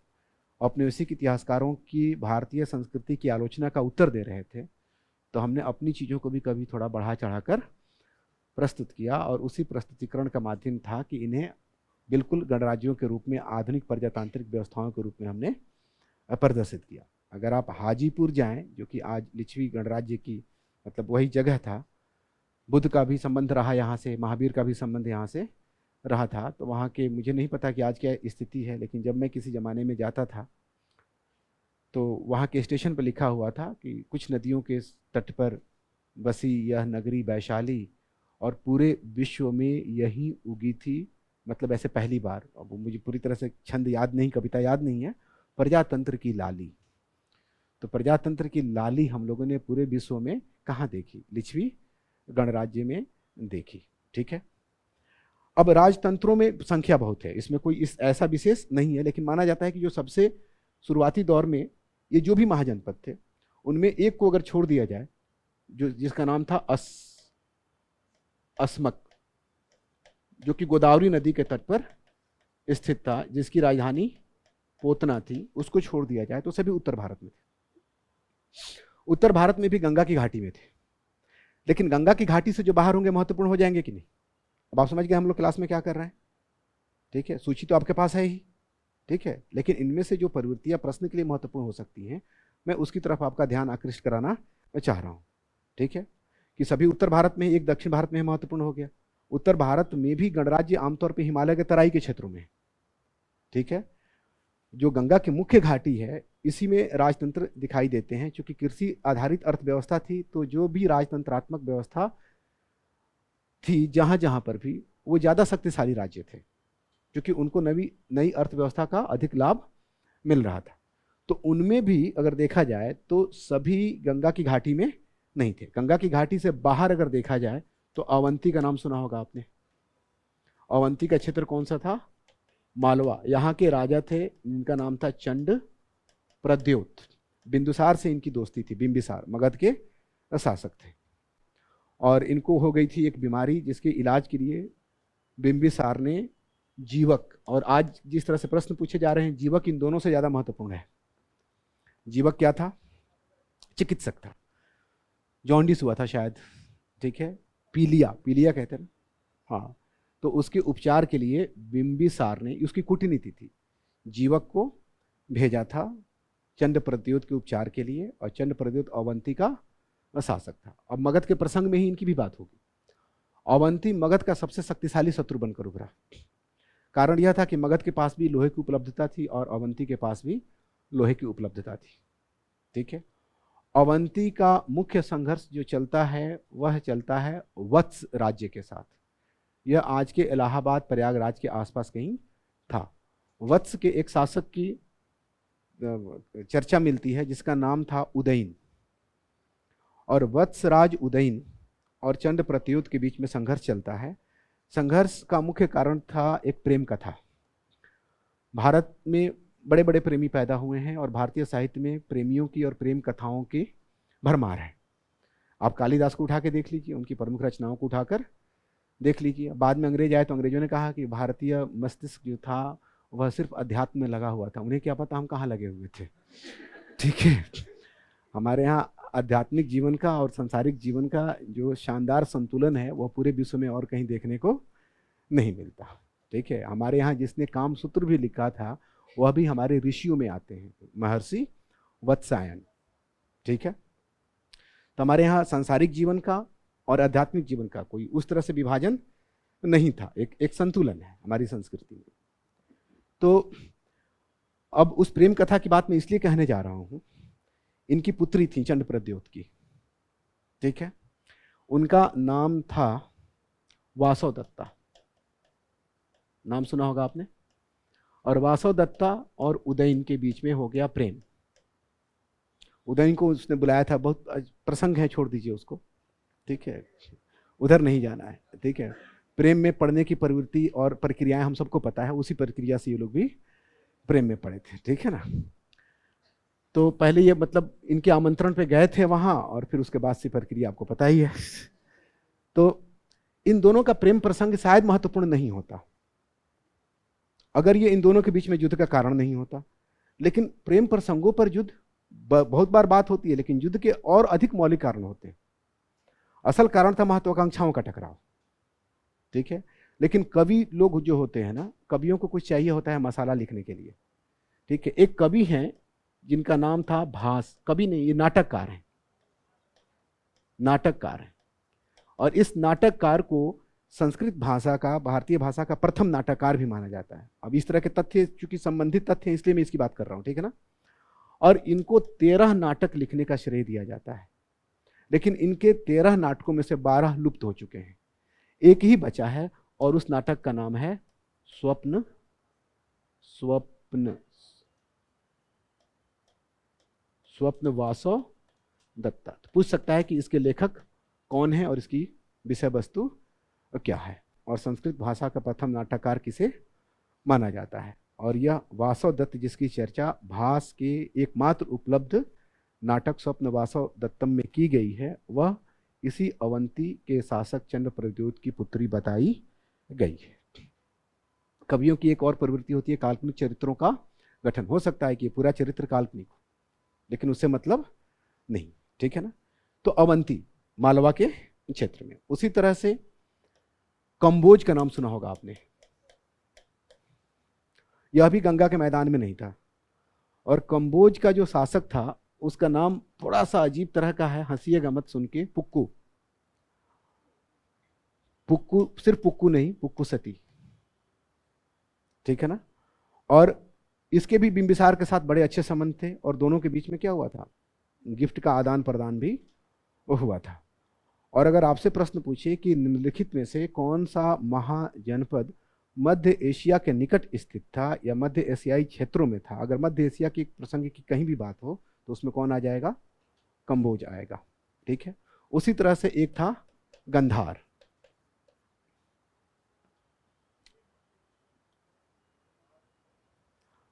औपनिवेशिक इतिहासकारों की भारतीय संस्कृति की आलोचना का उत्तर दे रहे थे, तो हमने अपनी चीज़ों को भी कभी थोड़ा बढ़ा चढ़ाकर प्रस्तुत किया, और उसी प्रस्तुतिकरण का माध्यम था कि इन्हें बिल्कुल गणराज्यों के रूप में, आधुनिक प्रजातांत्रिक व्यवस्थाओं के रूप में हमने प्रदर्शित किया। अगर आप हाजीपुर जाएं, जो कि आज लिच्छवी गणराज्य की मतलब वही जगह था, बुद्ध का भी संबंध रहा यहाँ से, महावीर का भी संबंध यहाँ से रहा था, तो वहाँ के मुझे नहीं पता कि आज क्या स्थिति है, लेकिन जब मैं किसी ज़माने में जाता था तो वहाँ के स्टेशन पर लिखा हुआ था कि कुछ नदियों के तट पर बसी यह नगरी वैशाली, और पूरे विश्व में यही उगी थी, मतलब ऐसे पहली बार। अब मुझे पूरी तरह से छंद याद नहीं, कविता याद नहीं है, प्रजातंत्र की लाली। तो प्रजातंत्र की लाली हम लोगों ने पूरे विश्व में कहाँ देखी, लिच्छवी गणराज्य में देखी। ठीक है। अब राजतंत्रों में संख्या बहुत है, इसमें कोई ऐसा विशेष नहीं है, लेकिन माना जाता है कि जो सबसे शुरुआती दौर में ये जो भी महाजनपद थे उनमें एक को अगर छोड़ दिया जाए, जो जिसका नाम था अस्मक, जो कि गोदावरी नदी के तट पर स्थित था, जिसकी राजधानी पोतना थी, उसको छोड़ दिया जाए तो सभी उत्तर भारत में थे। उत्तर भारत में भी गंगा की घाटी में थे, लेकिन गंगा की घाटी से जो बाहर होंगे महत्वपूर्ण हो जाएंगे कि नहीं। अब आप समझ गए हम लोग क्लास में क्या कर रहे हैं। ठीक है। सूची तो आपके पास है ही। ठीक है। लेकिन इनमें से जो प्रवृत्तियां प्रश्न के लिए महत्वपूर्ण हो सकती हैं, मैं उसकी तरफ आपका ध्यान आकृष्ट कराना चाह रहा हूं। ठीक है। कि सभी उत्तर भारत में, एक दक्षिण भारत में महत्वपूर्ण हो गया। उत्तर भारत में भी गणराज्य आमतौर पर हिमालय के तराई के क्षेत्रों में। ठीक है। जो गंगा की मुख्य घाटी है इसी में राजतंत्र दिखाई देते हैं। चूंकि कृषि आधारित अर्थव्यवस्था थी, तो जो भी राजतंत्रात्मक व्यवस्था थी जहां जहां पर भी, वो ज्यादा शक्तिशाली राज्य थे। क्योंकि उनको नई अर्थव्यवस्था का अधिक लाभ मिल रहा था। तो उनमें भी अगर देखा जाए तो सभी गंगा की घाटी में नहीं थे। गंगा की घाटी से बाहर अगर देखा जाए तो अवंती का नाम सुना होगा आपने। अवंती का क्षेत्र कौन सा था? मालवा। यहाँ के राजा थे जिनका नाम था चंड प्रद्योत। बिंदुसार से इनकी दोस्ती थी। बिंबिसार मगध के शासक थे और इनको हो गई थी एक बीमारी जिसके इलाज के लिए बिंबिसार ने जीवक, और आज जिस तरह से प्रश्न पूछे जा रहे हैं जीवक इन दोनों से ज्यादा महत्वपूर्ण है। जीवक क्या था? चिकित्सक था। जॉन्डिस हुआ था शायद, ठीक है, पीलिया, पीलिया कहते हैं ना, हाँ। तो उसके उपचार के लिए बिंबिसार ने, उसकी कूटनीति थी, जीवक को भेजा था चंड प्रद्योत के उपचार के लिए, और चंड प्रद्योत अवंती का शासक था। अब मगध के प्रसंग में ही इनकी भी बात होगी। अवंती मगध का सबसे शक्तिशाली शत्रु बनकर उभरा। कारण यह था कि मगध के पास भी लोहे की उपलब्धता थी और अवंती के पास भी लोहे की उपलब्धता थी, ठीक है। अवंती का मुख्य संघर्ष जो चलता है वह चलता है वत्स राज्य के साथ। यह आज के इलाहाबाद प्रयागराज के आसपास कहीं था। वत्स के एक शासक की चर्चा मिलती है जिसका नाम था उदयन, और वत्सराज उदयन और चंड प्रद्योत के बीच में संघर्ष चलता है। संघर्ष का मुख्य कारण था एक प्रेम कथा। भारत में बड़े बड़े प्रेमी पैदा हुए हैं और भारतीय साहित्य में प्रेमियों की और प्रेम कथाओं की भरमार है। आप कालिदास को उठा के देख लीजिए, उनकी प्रमुख रचनाओं को उठाकर देख लीजिए। बाद में अंग्रेज आए तो अंग्रेजों ने कहा कि भारतीय मस्तिष्क जो था वह सिर्फ अध्यात्म में लगा हुआ था। उन्हें क्या पता हम कहाँ लगे हुए थे, ठीक है। हमारे यहाँ आध्यात्मिक जीवन का और सांसारिक जीवन का जो शानदार संतुलन है वह पूरे विश्व में और कहीं देखने को नहीं मिलता, ठीक है। हमारे यहाँ जिसने काम सूत्र भी लिखा था वह भी हमारे ऋषियों में आते हैं, महर्षि वत्सायन, ठीक है। तो हमारे यहाँ सांसारिक जीवन का और आध्यात्मिक जीवन का कोई उस तरह से विभाजन नहीं था, एक संतुलन है हमारी संस्कृति में। तो अब उस प्रेम कथा की बात मैं इसलिए कहने जा रहा हूं, इनकी पुत्री थी चंड प्रद्योत की, ठीक है। उनका नाम था वासव दत्ता, नाम सुना होगा आपने। और वासव दत्ता और उदयन के बीच में हो गया प्रेम। उदयन को उसने बुलाया था, बहुत प्रसंग है, छोड़ दीजिए उसको, ठीक है, उधर नहीं जाना है, ठीक है। प्रेम में पड़ने की प्रवृत्ति और प्रक्रियाएं हम सबको पता है, उसी प्रक्रिया से ये लोग भी प्रेम में पड़े थे, ठीक है ना। तो पहले ये मतलब इनके आमंत्रण पे गए थे वहां, और फिर उसके बाद से प्रक्रिया आपको पता ही है। तो इन दोनों का प्रेम प्रसंग शायद महत्वपूर्ण नहीं होता अगर ये इन दोनों के बीच में युद्ध का कारण नहीं होता। लेकिन प्रेम प्रसंगों पर युद्ध बहुत बार बात होती है, लेकिन युद्ध के और अधिक मौलिक कारण होते हैं। असल कारण था महत्वाकांक्षाओं का टकराव, ठीक है। लेकिन कवि लोग जो होते हैं ना, कवियों को कुछ चाहिए होता है मसाला लिखने के लिए, ठीक है। एक कवि हैं जिनका नाम था भास, कवि नहीं, ये नाटककार हैं, नाटककार हैं। और इस नाटककार को संस्कृत भाषा का, भारतीय भाषा का प्रथम नाटककार भी माना जाता है। अब इस तरह के तथ्य चूंकि संबंधित तथ्य हैं इसलिए मैं इसकी बात कर रहा हूं, ठीक है ना। और इनको 13 नाटक लिखने का श्रेय दिया जाता है, लेकिन इनके 13 नाटकों में से 12 लुप्त हो चुके हैं, एक ही बचा है, और उस नाटक का नाम है स्वप्न। स्वप्न स्वप्न वासव दत्ता। तो पूछ सकता है कि इसके लेखक कौन है और इसकी विषय वस्तु क्या है, और संस्कृत भाषा का प्रथम नाटककार किसे माना जाता है। और यह वासव दत्त जिसकी चर्चा भास के एकमात्र उपलब्ध नाटक स्वप्न वासव दत्तम में की गई है, वह इसी अवंती के शासक चंड प्रद्योत की पुत्री बताई गई है। कवियों की एक और प्रवृत्ति होती है काल्पनिक चरित्रों का गठन। हो सकता है कि पूरा चरित्र काल्पनिक हो, लेकिन उससे मतलब नहीं, ठीक है ना। तो अवंती मालवा के क्षेत्र में। उसी तरह से कंबोज का नाम सुना होगा आपने, यह भी गंगा के मैदान में नहीं था। और कंबोज का जो शासक था उसका नाम थोड़ा सा अजीब तरह का है, हंसिएगा मत सुन के, पुक्कू। पुक्कू सिर्फ पुक्कू नहीं, पुक्कू सती, ठीक है ना। और इसके भी बिंबिसार के साथ बड़े अच्छे संबंध थे, और दोनों के बीच में क्या हुआ था, गिफ्ट का आदान प्रदान भी हुआ था। और अगर आपसे प्रश्न पूछे कि निम्नलिखित में से कौन सा महाजनपद मध्य एशिया के निकट स्थित था या मध्य एशियाई क्षेत्रों में था। अगर मध्य एशिया की प्रसंग की कहीं भी बात हो तो उसमें कौन आ जाएगा? कंबोज आएगा। ठीक है। उसी तरह से एक था गंधार।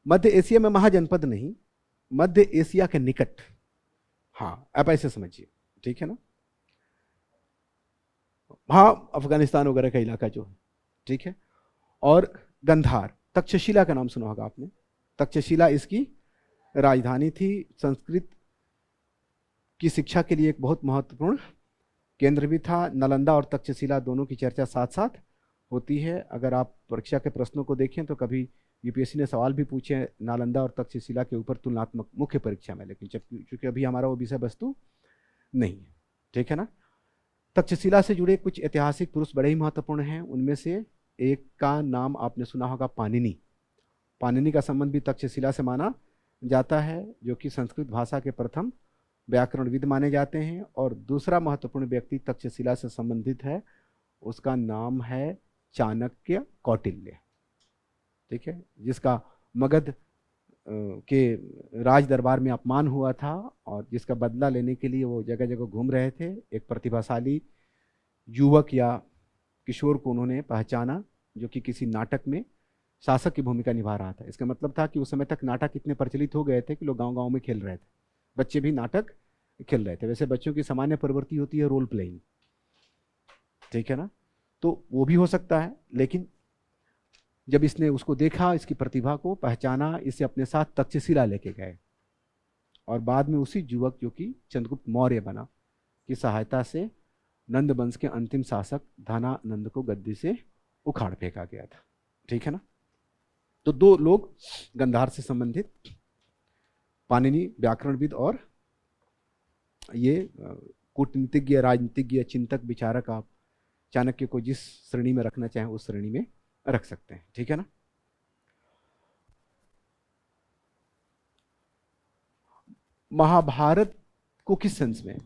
मध्य एशिया में महाजनपद नहीं, मध्य एशिया के निकट। हाँ, आप ऐसे समझिए। ठीक है ना? हाँ, अफगानिस्तान वगैरह का इलाका जो है। ठीक है। और गंधार, तक्षशिला का नाम सुना होगा आपने। तक्षशिला इसकी राजधानी थी। संस्कृत की शिक्षा के लिए एक बहुत महत्वपूर्ण केंद्र भी था। नालंदा और तक्षशिला दोनों की चर्चा साथ साथ होती है। अगर आप परीक्षा के प्रश्नों को देखें तो कभी यूपीएससी ने सवाल भी पूछे नालंदा और तक्षशिला के ऊपर तुलनात्मक मुख्य परीक्षा में, लेकिन चूंकि अभी हमारा वो विषय वस्तु नहीं है। ठीक है ना? तक्षशिला से जुड़े कुछ ऐतिहासिक पुरुष बड़े ही महत्वपूर्ण हैं। उनमें से एक का नाम आपने सुना होगा, पाणिनि। पाणिनि का संबंध भी तक्षशिला से माना जाता है, जो कि संस्कृत भाषा के प्रथम व्याकरणविद माने जाते हैं। और दूसरा महत्वपूर्ण व्यक्ति तक्षशिला से संबंधित है, उसका नाम है चाणक्य कौटिल्य। ठीक है। जिसका मगध के राज दरबार में अपमान हुआ था और जिसका बदला लेने के लिए वो जगह जगह घूम रहे थे। एक प्रतिभाशाली युवक या किशोर को उन्होंने पहचाना जो कि किसी नाटक में शासक की भूमिका निभा रहा था। इसका मतलब था कि उस समय तक नाटक इतने प्रचलित हो गए थे कि लोग गांव गांव में खेल रहे थे, बच्चे भी नाटक खेल रहे थे। वैसे बच्चों की सामान्य प्रवृत्ति होती है रोल प्लेइंग। ठीक है ना? तो वो भी हो सकता है, लेकिन जब इसने उसको देखा, इसकी प्रतिभा को पहचाना, इसे अपने साथ तक्षशिला लेके गए और बाद में उसी युवक जो कि चंद्रगुप्त मौर्य बना की सहायता से नंद वंश के अंतिम शासक धनानंद को गद्दी से उखाड़ फेंका गया था। ठीक है ना? तो दो लोग गंधार से संबंधित, पाणिनि व्याकरणविद और ये कूटनीतिज्ञ, राजनीतिज्ञ, चिंतक, विचारक, आप चाणक्य को जिस श्रेणी में रखना चाहें उस श्रेणी में रख सकते हैं। ठीक है ना? महाभारत को किस सेंस में?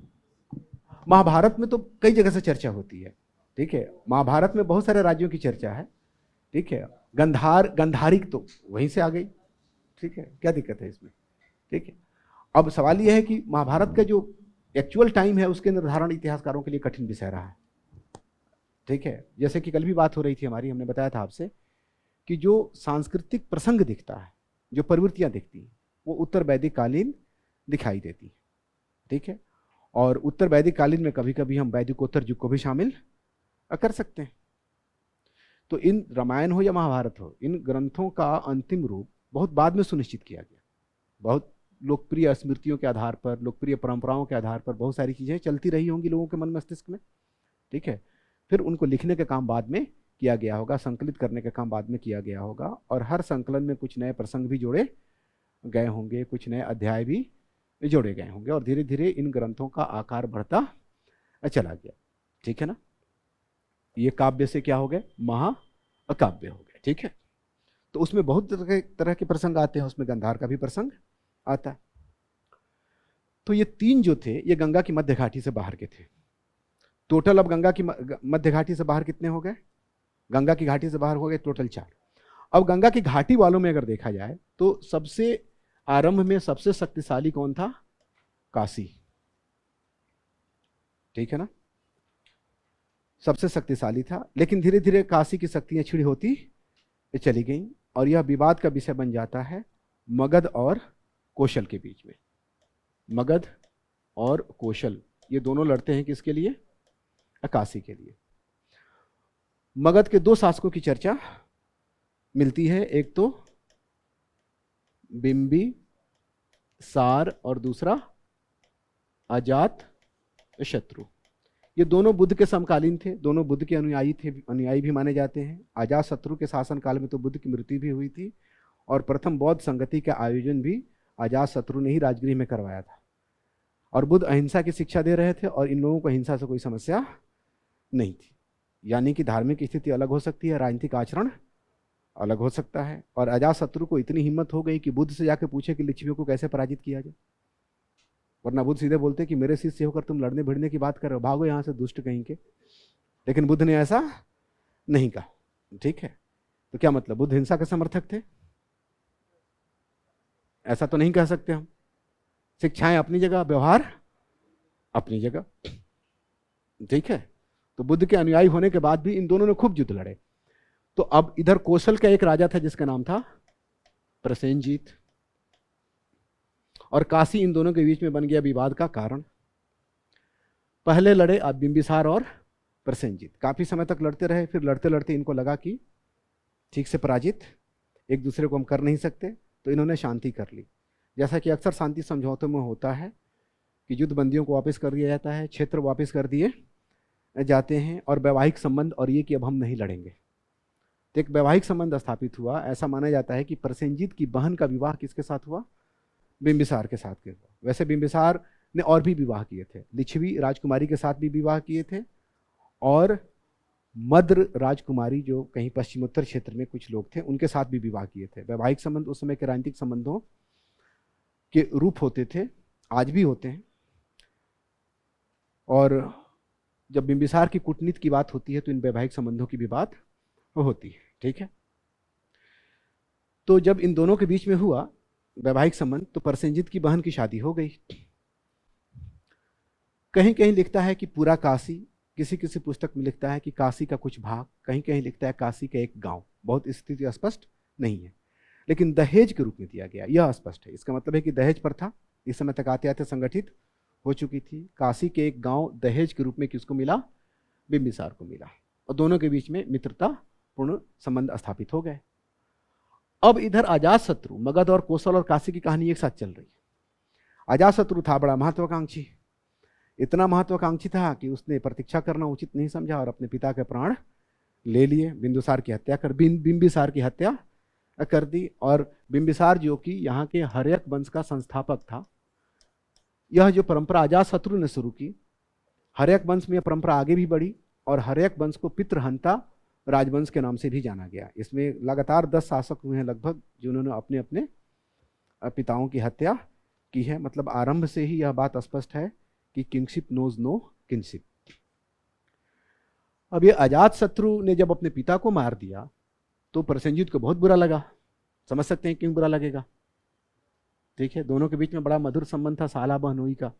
महाभारत में तो कई जगह से चर्चा होती है। ठीक है। महाभारत में बहुत सारे राज्यों की चर्चा है। ठीक है। गंधार, गंधारिक तो वहीं से आ गई। ठीक है। क्या दिक्कत है इसमें? ठीक है। अब सवाल यह है कि महाभारत का जो एक्चुअल टाइम है उसके निर्धारण इतिहासकारों के लिए कठिन विषय रहा है। ठीक है। जैसे कि कल भी बात हो रही थी हमारी, हमने बताया था आपसे कि जो सांस्कृतिक प्रसंग दिखता है, जो प्रवृत्तियां दिखती हैं, वो उत्तर वैदिक कालीन दिखाई देती है। ठीक है। और उत्तर वैदिक कालीन में कभी कभी हम वैदिकोत्तर युग को भी शामिल कर सकते हैं। तो इन रामायण हो या महाभारत हो, इन ग्रंथों का अंतिम रूप बहुत बाद में सुनिश्चित किया गया। बहुत लोकप्रिय स्मृतियों के आधार पर, लोकप्रिय परंपराओं के आधार पर बहुत सारी चीजें चलती रही होंगी लोगों के मन मस्तिष्क में। ठीक है। फिर उनको लिखने का काम बाद में किया गया होगा, संकलित करने का काम बाद में किया गया होगा, और हर संकलन में कुछ नए प्रसंग भी जोड़े गए होंगे, कुछ नए अध्याय भी जोड़े गए होंगे, और धीरे धीरे इन ग्रंथों का आकार बढ़ता चला गया। ठीक है ना? ये काव्य से क्या हो गए? महाकाव्य हो गए। ठीक है। तो उसमें बहुत तरह के प्रसंग आते हैं, उसमें गंधार का भी प्रसंग आता है। तो ये तीन जो थे ये गंगा की मध्य घाटी से बाहर के थे। टोटल अब गंगा की मध्य घाटी से बाहर कितने हो गए? गंगा की घाटी से बाहर हो गए टोटल 4। अब गंगा की घाटी वालों में अगर देखा जाए तो सबसे आरंभ में सबसे शक्तिशाली कौन था? काशी। ठीक है ना? सबसे शक्तिशाली था, लेकिन धीरे धीरे काशी की शक्तियां छिड़ी होती चली गई और यह विवाद का विषय बन जाता है मगध और कौशल के बीच में। मगध और कौशल ये दोनों लड़ते हैं किसके लिए? काशी के लिए। मगध के दो शासकों की चर्चा मिलती है, एक तो बिंबी सार और दूसरा अजात शत्रु। ये दोनों बुद्ध के समकालीन थे, दोनों बुद्ध के अनुयायी थे, अनुयायी भी माने जाते हैं। अजात शत्रु के शासन काल में तो बुद्ध की मृत्यु भी हुई थी और प्रथम बौद्ध संगति का आयोजन भी अजात शत्रु ने ही राजगृह में करवाया था। और बुद्ध अहिंसा की शिक्षा दे रहे थे और इन लोगों को हिंसा से कोई समस्या नहीं थी। यानी कि धार्मिक स्थिति अलग हो सकती है, राजनीतिक आचरण अलग हो सकता है। और अजातशत्रु को इतनी हिम्मत हो गई कि बुद्ध से जाके पूछे कि लिच्छवियों को कैसे पराजित किया जाए, वरना बुद्ध सीधे बोलते कि मेरे शिष्य होकर तुम लड़ने भिड़ने की बात कर रहे हो, भागो यहां से दुष्ट कहीं के। लेकिन बुद्ध ने ऐसा नहीं कहा। ठीक है। तो क्या मतलब, बुद्ध हिंसा के समर्थक थे? ऐसा तो नहीं कह सकते हम। शिक्षाएं अपनी जगह, व्यवहार अपनी जगह, ठीक है। तो बुद्ध के अनुयायी होने के बाद भी इन दोनों ने खूब युद्ध लड़े। तो अब इधर कौशल का एक राजा था जिसका नाम था प्रसेनजीत, और काशी इन दोनों के बीच में बन गया विवाद का कारण। पहले लड़े अब बिंबिसार और प्रसेनजीत, काफी समय तक लड़ते रहे। फिर लड़ते लड़ते इनको लगा कि ठीक से पराजित, एक दूसरे को हम कर नहीं सकते, तो इन्होंने शांति कर ली। जैसा कि अक्सर शांति समझौतों में होता है कि युद्ध बंदियों को वापस कर दिया जाता है, क्षेत्र वापस कर दिए जाते हैं, और वैवाहिक संबंध, और ये कि अब हम नहीं लड़ेंगे। तो एक वैवाहिक संबंध स्थापित हुआ। ऐसा माना जाता है कि प्रसेनजीत की बहन का विवाह किसके साथ हुआ? बिंबिसार के साथ के हुआ। वैसे बिंबिसार ने और भी विवाह किए थे, लिच्छवी राजकुमारी के साथ भी विवाह किए थे, और मद्र राजकुमारी जो कहीं पश्चिमोत्तर क्षेत्र में कुछ लोग थे उनके साथ भी विवाह किए थे। वैवाहिक संबंध उस समय के राजनीतिक संबंधों के रूप होते थे, आज भी होते हैं। और जब बिंबिसार की कूटनीति की बात होती है तो इन वैवाहिक संबंधों की भी बात होती है, ठीक है। तो जब इन दोनों के बीच में हुआ वैवाहिक संबंध, तो प्रसेनजीत की बहन की शादी हो गई। कहीं कहीं लिखता है कि पूरा काशी, किसी किसी पुस्तक में लिखता है कि काशी का कुछ भाग, कहीं कहीं लिखता है काशी का एक गांव। बहुत स्थिति स्पष्ट नहीं है, लेकिन दहेज के रूप में दिया गया यह स्पष्ट है। इसका मतलब है कि दहेज प्रथा इस समय तक आते आते संगठित हो चुकी थी। काशी के एक गांव दहेज के रूप में किसको मिला? बिंबिसार को मिला, और दोनों के बीच में मित्रतापूर्ण संबंध स्थापित हो गए। अब इधर अजातशत्रु, मगध और कौशल और काशी की कहानी एक साथ चल रही है। अजातशत्रु था बड़ा महत्वाकांक्षी, इतना महत्वाकांक्षी था कि उसने प्रतीक्षा करना उचित नहीं समझा और अपने पिता के प्राण ले लिए। बिंदुसार की हत्या कर बिंबिसार की हत्या कर दी। और बिंबिसार जो कि यहाँ के हर्यक वंश का संस्थापक था, यह जो परंपरा अजातशत्रु ने शुरू की, हर्यक वंश में यह परंपरा आगे भी बढ़ी, और हर्यक वंश को पितृहंता राजवंश के नाम से भी जाना गया। इसमें लगातार 10 शासक हुए हैं लगभग, जिन्होंने अपने अपने पिताओं की हत्या की है। मतलब आरंभ से ही यह बात स्पष्ट है कि किंगशिप नोज नो किंगशिप। अब ये अजातशत्रु ने जब अपने पिता को मार दिया तो प्रसेनजीत को बहुत बुरा लगा। समझ सकते हैं क्यों बुरा लगेगा, ठीक है। दोनों के बीच में बड़ा मधुर संबंध था, साला बहनोई का,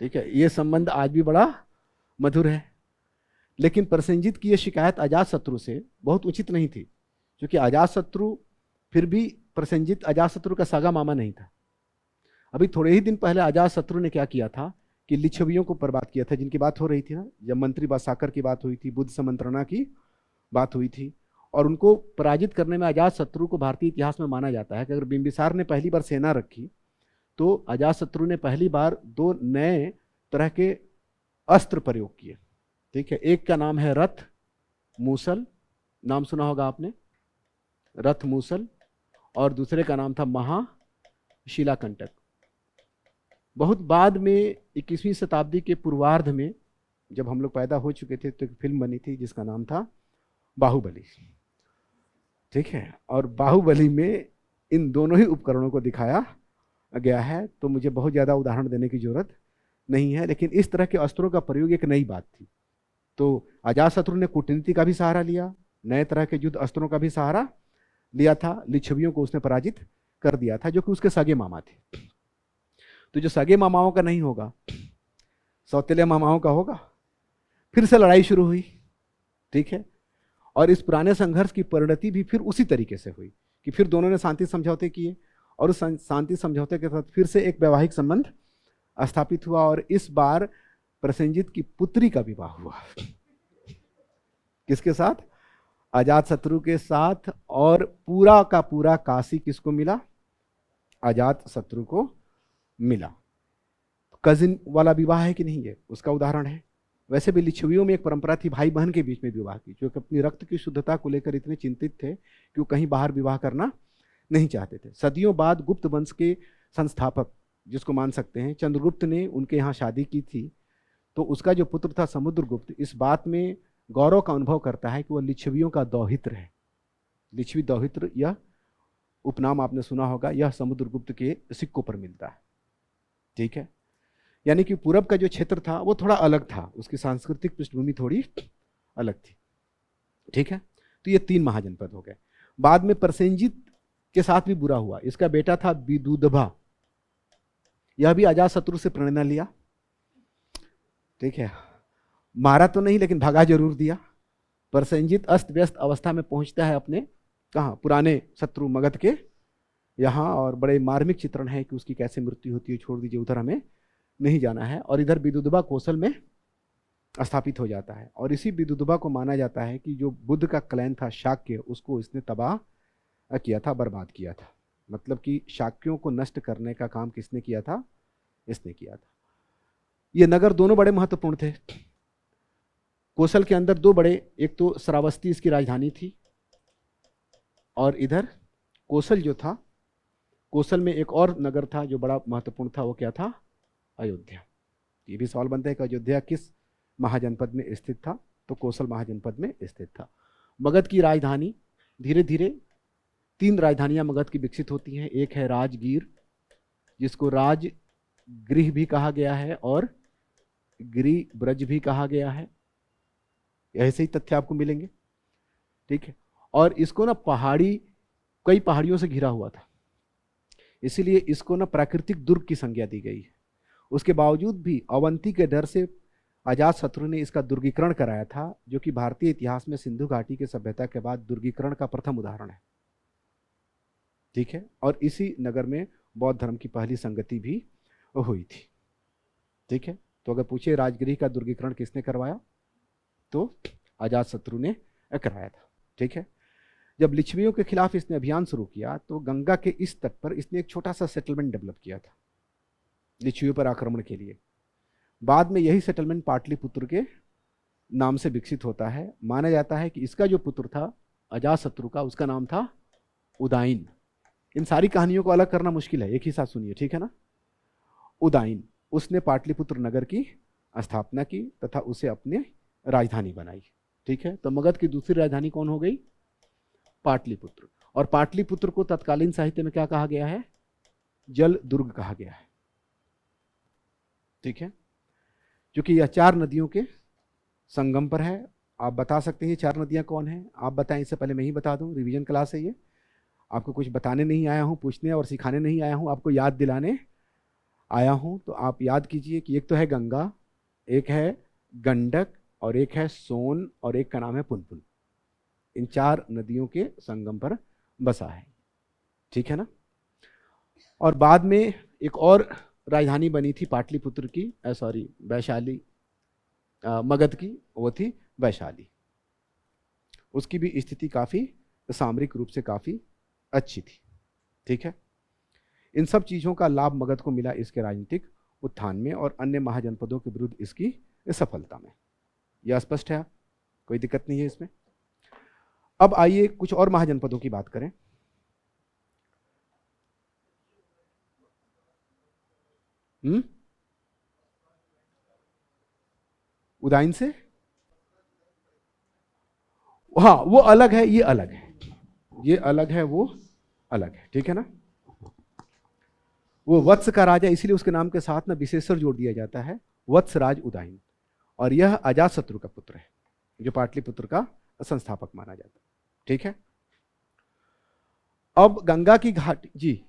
ठीक है। ये संबंध आज भी बड़ा मधुर है। लेकिन प्रसेनजीत की यह शिकायत अजातशत्रु से बहुत उचित नहीं थी, क्योंकि अजातशत्रु, फिर भी प्रसेनजीत अजातशत्रु का सगा मामा नहीं था। अभी थोड़े ही दिन पहले अजातशत्रु ने क्या किया था कि लिच्छवियों को बर्बाद किया था, जिनकी बात हो रही थी ना, जब मंत्री बासाकर की बात हुई थी, बुद्ध समंत्रणा की बात हुई थी, और उनको पराजित करने में अजातशत्रु को भारतीय इतिहास में माना जाता है कि अगर बिंबिसार ने पहली बार सेना रखी तो अजातशत्रु ने पहली बार 2 नए तरह के अस्त्र प्रयोग किए, ठीक है। एक का नाम है रथ मूसल, नाम सुना होगा आपने, रथ मूसल, और दूसरे का नाम था महाशिलाकंटक। बहुत बाद में 21वीं शताब्दी के पूर्वार्ध में जब हम लोग पैदा हो चुके थे तो एक फिल्म बनी थी जिसका नाम था बाहुबली, ठीक है। और बाहुबली में इन दोनों ही उपकरणों को दिखाया गया है। तो मुझे बहुत ज़्यादा उदाहरण देने की जरूरत नहीं है, लेकिन इस तरह के अस्त्रों का प्रयोग एक नई बात थी। तो अजातशत्रु ने कूटनीति का भी सहारा लिया, नए तरह के युद्ध अस्त्रों का भी सहारा लिया था। लिच्छवियों को उसने पराजित कर दिया था, जो कि उसके सगे मामा थे। तो जो सगे मामाओं का नहीं होगा, सौतेले मामाओं का होगा। फिर से लड़ाई शुरू हुई, ठीक है। और इस पुराने संघर्ष की परिणति भी फिर उसी तरीके से हुई कि फिर दोनों ने शांति समझौते किए, और उस शांति समझौते के साथ फिर से एक वैवाहिक संबंध स्थापित हुआ। और इस बार प्रसेनजीत की पुत्री का विवाह हुआ। किसके साथ? अजातशत्रु के साथ। और पूरा का पूरा काशी किसको मिला? अजातशत्रु को मिला। कजिन वाला विवाह है कि नहीं, है उसका उदाहरण है। वैसे भी लिच्छवियों में एक परंपरा थी भाई बहन के बीच में विवाह की, जो कि अपनी रक्त की शुद्धता को लेकर इतने चिंतित थे कि वो कहीं बाहर विवाह करना नहीं चाहते थे। सदियों बाद गुप्त वंश के संस्थापक, जिसको मान सकते हैं, चंद्रगुप्त ने उनके यहाँ शादी की थी। तो उसका जो पुत्र था समुद्रगुप्त, इस बात में गौरव का अनुभव करता है कि वह लिच्छवियों का दौहित्र है। लिच्छवी दौहित्र, यह उपनाम आपने सुना होगा, यह समुद्रगुप्त के सिक्कों पर मिलता है, ठीक है। यानी कि पूरब का जो क्षेत्र था वो थोड़ा अलग था, उसकी सांस्कृतिक पृष्ठभूमि थोड़ी अलग थी, ठीक है। तो ये 3 महाजनपद हो गए। बाद में प्रसेनजीत के साथ भी बुरा हुआ। इसका बेटा था विदुदभा, यह भी अजातशत्रु से प्रेरणा लिया, ठीक है, मारा तो नहीं लेकिन भगा जरूर दिया। प्रसेनजीत अस्त व्यस्त अवस्था में पहुंचता है अपने कहाँ, पुराने शत्रु मगध के यहाँ, और बड़े मार्मिक चित्रण है कि उसकी कैसे मृत्यु होती है, छोड़ दीजिए, उधर हमें नहीं जाना है। और इधर विदुदभा कौशल में स्थापित हो जाता है, और इसी विदुदभा को माना जाता है कि जो बुद्ध का क्लैन था शाक्य, उसको इसने तबाह किया था, बर्बाद किया था। मतलब कि शाक्यों को नष्ट करने का काम किसने किया था? इसने किया था। ये नगर दोनों बड़े महत्वपूर्ण थे। कौशल के अंदर 2 बड़े, एक तो श्रावस्ती इसकी राजधानी थी, और इधर कौशल जो था, कौशल में एक और नगर था जो बड़ा महत्वपूर्ण था, वो क्या था? अयोध्या। ये भी सवाल बनता है कि अयोध्या किस महाजनपद में स्थित था? तो कौशल महाजनपद में स्थित था। मगध की राजधानी, धीरे धीरे 3 राजधानियां मगध की विकसित होती हैं। एक है राजगीर, जिसको राजगृह भी कहा गया है और गिरि ब्रज भी कहा गया है, ऐसे ही तथ्य आपको मिलेंगे, ठीक है। और इसको ना कई पहाड़ियों से घिरा हुआ था, इसीलिए इसको ना प्राकृतिक दुर्ग की संज्ञा दी गई है। उसके बावजूद भी अवंती के डर से अजातशत्रु ने इसका दुर्गीकरण कराया था, जो कि भारतीय इतिहास में सिंधु घाटी के सभ्यता के बाद दुर्गीकरण का प्रथम उदाहरण है, ठीक है। और इसी नगर में बौद्ध धर्म की पहली संगति भी हुई थी, ठीक है। तो अगर पूछे राजगृह का दुर्गीकरण किसने करवाया, तो अजातशत्रु ने कराया था, ठीक है। जब लिच्छवियों के खिलाफ इसने अभियान शुरू किया तो गंगा के इस तट पर इसने एक छोटा सा सेटलमेंट डेवलप किया था लिच्छवियों पर आक्रमण के लिए। बाद में यही सेटलमेंट पाटलिपुत्र के नाम से विकसित होता है। माना जाता है कि इसका जो पुत्र था अजातशत्रु का, उसका नाम था उदाइन। इन सारी कहानियों को अलग करना मुश्किल है, एक ही साथ सुनिए, ठीक है ना। उदाइन, उसने पाटलिपुत्र नगर की स्थापना की तथा उसे अपने राजधानी बनाई, ठीक है। तो मगध की दूसरी राजधानी कौन हो गई? पाटलिपुत्र। और पाटलिपुत्र को तत्कालीन साहित्य में क्या कहा गया है? जल दुर्ग कहा गया है, ठीक है। क्योंकि यह 4 नदियों के संगम पर है। आप बता सकते हैं 4 नदियां कौन हैं? आप बताएं, इससे पहले मैं ही बता दूं, रिवीजन क्लास है ये, आपको कुछ बताने नहीं आया हूं, पूछने और सिखाने नहीं आया हूं, आपको याद दिलाने आया हूं। तो आप याद कीजिए कि एक तो है गंगा, एक है गंडक, और एक है सोन, और एक का नाम है पुनपुन। इन 4 नदियों के संगम पर बसा है, ठीक है ना। और बाद में एक और राजधानी बनी थी पाटलिपुत्र की, वैशाली, मगध की, वो थी वैशाली। उसकी भी स्थिति काफी सामरिक रूप से काफी अच्छी थी, ठीक है। इन सब चीजों का लाभ मगध को मिला इसके राजनीतिक उत्थान में और अन्य महाजनपदों के विरुद्ध इसकी सफलता में। यह स्पष्ट है, कोई दिक्कत नहीं है इसमें। अब आइए कुछ और महाजनपदों की बात करें। उदाइन से, हाँ वो अलग है, ये अलग है, ये अलग है, वो अलग है, ठीक है ना। वो वत्स का राजा, इसीलिए उसके नाम के साथ ना विशेषण जोड़ दिया जाता है, वत्सराज उदाइन। और यह अजातशत्रु का पुत्र है, जो पाटलिपुत्र का संस्थापक माना जाता है, ठीक है। अब गंगा की घाटी, जी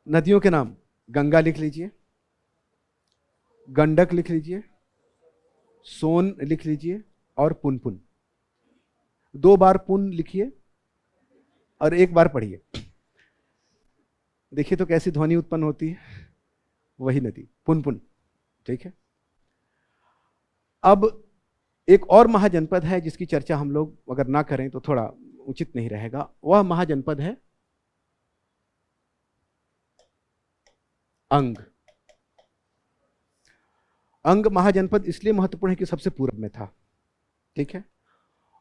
नदियों के नाम, गंगा लिख लीजिए, गंडक लिख लीजिए, सोन लिख लीजिए, और पुनपुन। 2 बार पुन लिखिए और 1 बार पढ़िए, देखिए तो कैसी ध्वनि उत्पन्न होती है, वही नदी पुनपुन, ठीक है। अब एक और महाजनपद है जिसकी चर्चा हम लोग अगर ना करें तो थोड़ा उचित नहीं रहेगा। वह महाजनपद है अंग। अंग महाजनपद इसलिए महत्वपूर्ण है कि सबसे पूर्व में था, ठीक है।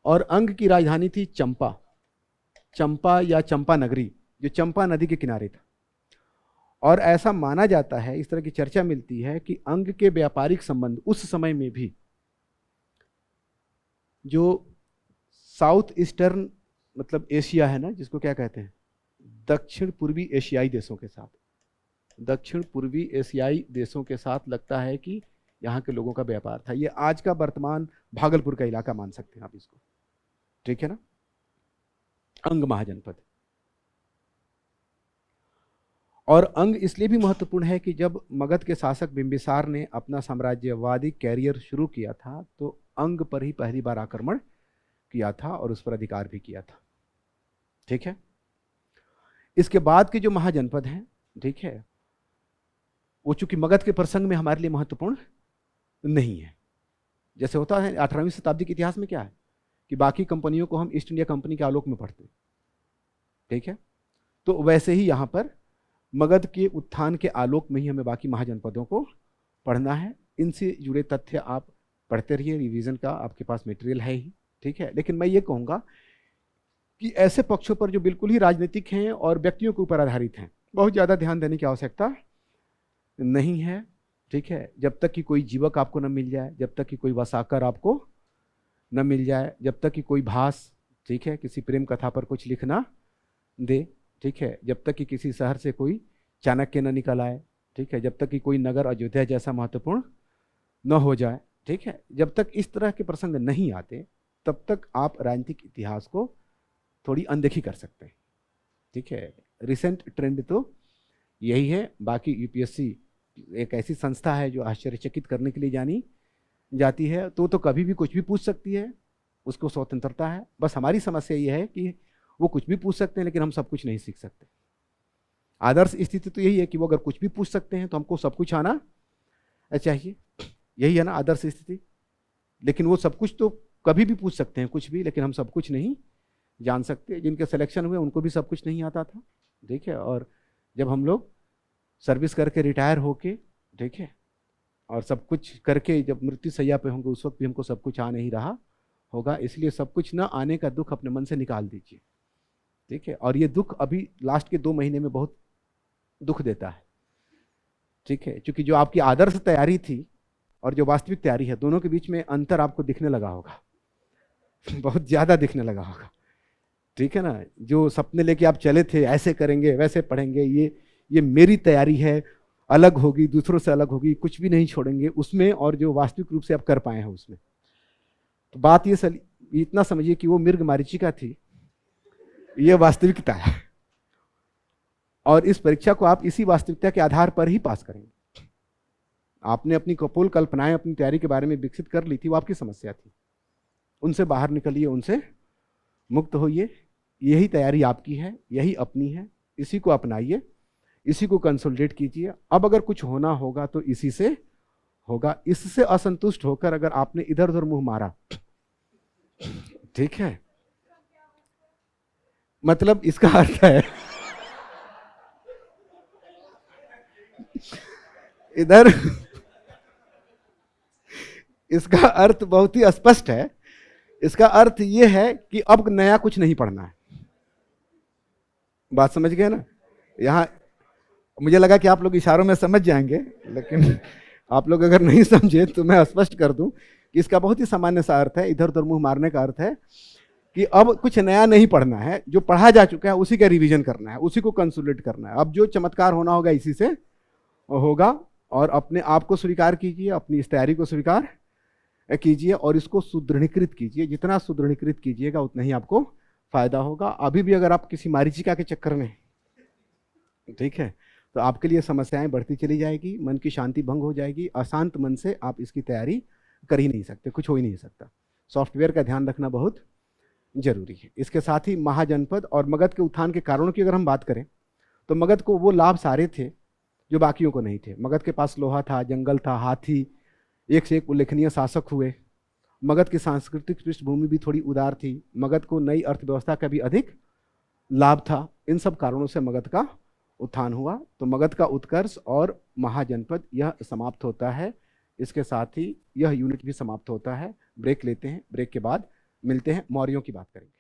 और अंग की राजधानी थी चंपा, चंपा या चंपा नगरी, जो चंपा नदी के किनारे था। और ऐसा माना जाता है, इस तरह की चर्चा मिलती है कि अंग के व्यापारिक संबंध उस समय में भी जो साउथ ईस्टर्न मतलब एशिया है ना, जिसको क्या कहते हैं, दक्षिण पूर्वी एशियाई देशों के साथ, दक्षिण पूर्वी एशियाई देशों के साथ लगता है कि यहाँ के लोगों का व्यापार था। ये आज का वर्तमान भागलपुर का इलाका मान सकते हैं आप इसको, ठीक है ना। अंग महाजनपद। और अंग इसलिए भी महत्वपूर्ण है कि जब मगध के शासक बिंबिसार ने अपना साम्राज्यवादी कैरियर शुरू किया था तो अंग पर ही पहली बार आक्रमण किया था और उस पर अधिकार भी किया था, ठीक है। इसके बाद के जो महाजनपद हैं, ठीक है, वो चूंकि मगध के प्रसंग में हमारे लिए महत्वपूर्ण नहीं है। जैसे होता है 18वीं शताब्दी के इतिहास में क्या है कि बाकी कंपनियों को हम ईस्ट इंडिया कंपनी के आलोक में पढ़ते हैं, ठीक है। तो वैसे ही यहां पर मगध के उत्थान के आलोक में ही हमें बाकी महाजनपदों को पढ़ना है। इनसे जुड़े तथ्य आप पढ़ते रहिए, रिवीजन का आपके पास मटेरियल है ही, ठीक है। लेकिन मैं ये कहूँगा कि ऐसे पक्षों पर जो बिल्कुल ही राजनीतिक हैं और व्यक्तियों के ऊपर आधारित हैं, बहुत ज़्यादा ध्यान देने की आवश्यकता नहीं है, ठीक है। जब तक कि कोई जीवक आपको न मिल जाए, जब तक कि कोई वसाकर आपको न मिल जाए, जब तक कि कोई भास, ठीक है, किसी प्रेम कथा पर कुछ लिखना दे, ठीक है, जब तक कि किसी शहर से कोई चाणक्य न निकल आए, ठीक है, जब तक कि कोई नगर अयोध्या जैसा महत्वपूर्ण न हो जाए, ठीक है, जब तक इस तरह के प्रसंग नहीं आते तब तक आप राजनीतिक इतिहास को थोड़ी अनदेखी कर सकते हैं, ठीक है। रिसेंट ट्रेंड तो यही है। बाकी यूपीएससी एक ऐसी संस्था है जो आश्चर्यचकित करने के लिए जानी जाती है, तो कभी भी कुछ भी पूछ सकती है, उसको स्वतंत्रता है। बस हमारी समस्या ये है कि वो कुछ भी पूछ सकते हैं लेकिन हम सब कुछ नहीं सीख सकते। आदर्श स्थिति तो यही है कि वो अगर कुछ भी पूछ सकते हैं तो हमको सब कुछ आना चाहिए, यही है ना आदर्श स्थिति। लेकिन वो सब कुछ तो कभी भी पूछ सकते हैं कुछ भी, लेकिन हम सब कुछ नहीं जान सकते। जिनके सिलेक्शन हुए उनको भी सब कुछ नहीं आता था, ठीक है। और जब हम लोग सर्विस करके रिटायर होके, ठीक है, और सब कुछ करके जब मृत्यु सैया पे होंगे उस वक्त भी हमको सब कुछ आ नहीं रहा होगा। इसलिए सब कुछ न आने का दुख अपने मन से निकाल दीजिए, ठीक है। और ये दुख अभी लास्ट के 2 महीने में बहुत दुख देता है, ठीक है, क्योंकि जो आपकी आदर्श तैयारी थी और जो वास्तविक तैयारी है दोनों के बीच में अंतर आपको दिखने लगा होगा, बहुत ज्यादा दिखने लगा होगा, ठीक है ना। जो सपने लेके आप चले थे, ऐसे करेंगे वैसे पढ़ेंगे, ये मेरी तैयारी है, अलग होगी, दूसरों से अलग होगी, कुछ भी नहीं छोड़ेंगे उसमें, और जो वास्तविक रूप से आप कर पाए हैं उसमें। तो बात ये इतना समझिए कि वो मृग मरीचिका थी, ये वास्तविकता है। और इस परीक्षा को आप इसी वास्तविकता के आधार पर ही पास करेंगे। आपने अपनी कपोल कल्पनाएं अपनी तैयारी के बारे में विकसित कर ली थी, वो आपकी समस्या थी, उनसे बाहर निकलिए, उनसे मुक्त होइए। यही तैयारी आपकी है, यही अपनी है, इसी को अपनाइए, इसी को कंसोलिडेट कीजिए। अब अगर कुछ होना होगा तो इसी से होगा। इससे असंतुष्ट होकर अगर आपने इधर उधर मुंह मारा, ठीक है, मतलब इसका अर्थ है इधर इसका अर्थ बहुत ही स्पष्ट है। इसका अर्थ यह है कि अब नया कुछ नहीं पढ़ना है। बात समझ गए ना। यहां मुझे लगा कि आप लोग इशारों में समझ जाएंगे, लेकिन आप लोग अगर नहीं समझे तो मैं स्पष्ट कर दूं कि इसका बहुत ही सामान्य सा अर्थ है। इधर उधर मुंह मारने का अर्थ है कि अब कुछ नया नहीं पढ़ना है, जो पढ़ा जा चुका है उसी का रिवीजन करना है, उसी को कंसोलिडेट करना है। अब जो चमत्कार होना होगा इसी से होगा। और अपने आप को स्वीकार कीजिए, अपनी इस तैयारी को स्वीकार कीजिए और इसको सुदृढ़ीकृत कीजिए। जितना सुदृढ़ीकृत कीजिएगा उतना ही आपको फायदा होगा। अभी भी अगर आप किसी मरीचिका के चक्कर में, ठीक है, तो आपके लिए समस्याएं बढ़ती चली जाएगी, मन की शांति भंग हो जाएगी। अशांत मन से आप इसकी तैयारी कर ही नहीं सकते, कुछ हो ही नहीं सकता। सॉफ्टवेयर का ध्यान रखना बहुत जरूरी है। इसके साथ ही महाजनपद और मगध के उत्थान के कारणों की अगर हम बात करें तो मगध को वो लाभ सारे थे जो बाकियों को नहीं थे। मगध के पास लोहा था, जंगल था, हाथी, एक से एक उल्लेखनीय शासक हुए। मगध की सांस्कृतिक पृष्ठभूमि भी थोड़ी उदार थी। मगध को नई अर्थव्यवस्था का भी अधिक लाभ था। इन सब कारणों से मगध का उत्थान हुआ। तो मगध का उत्कर्ष और महाजनपद यह समाप्त होता है। इसके साथ ही यह यूनिट भी समाप्त होता है। ब्रेक लेते हैं, ब्रेक के बाद मिलते हैं, मौर्यों की बात करेंगे।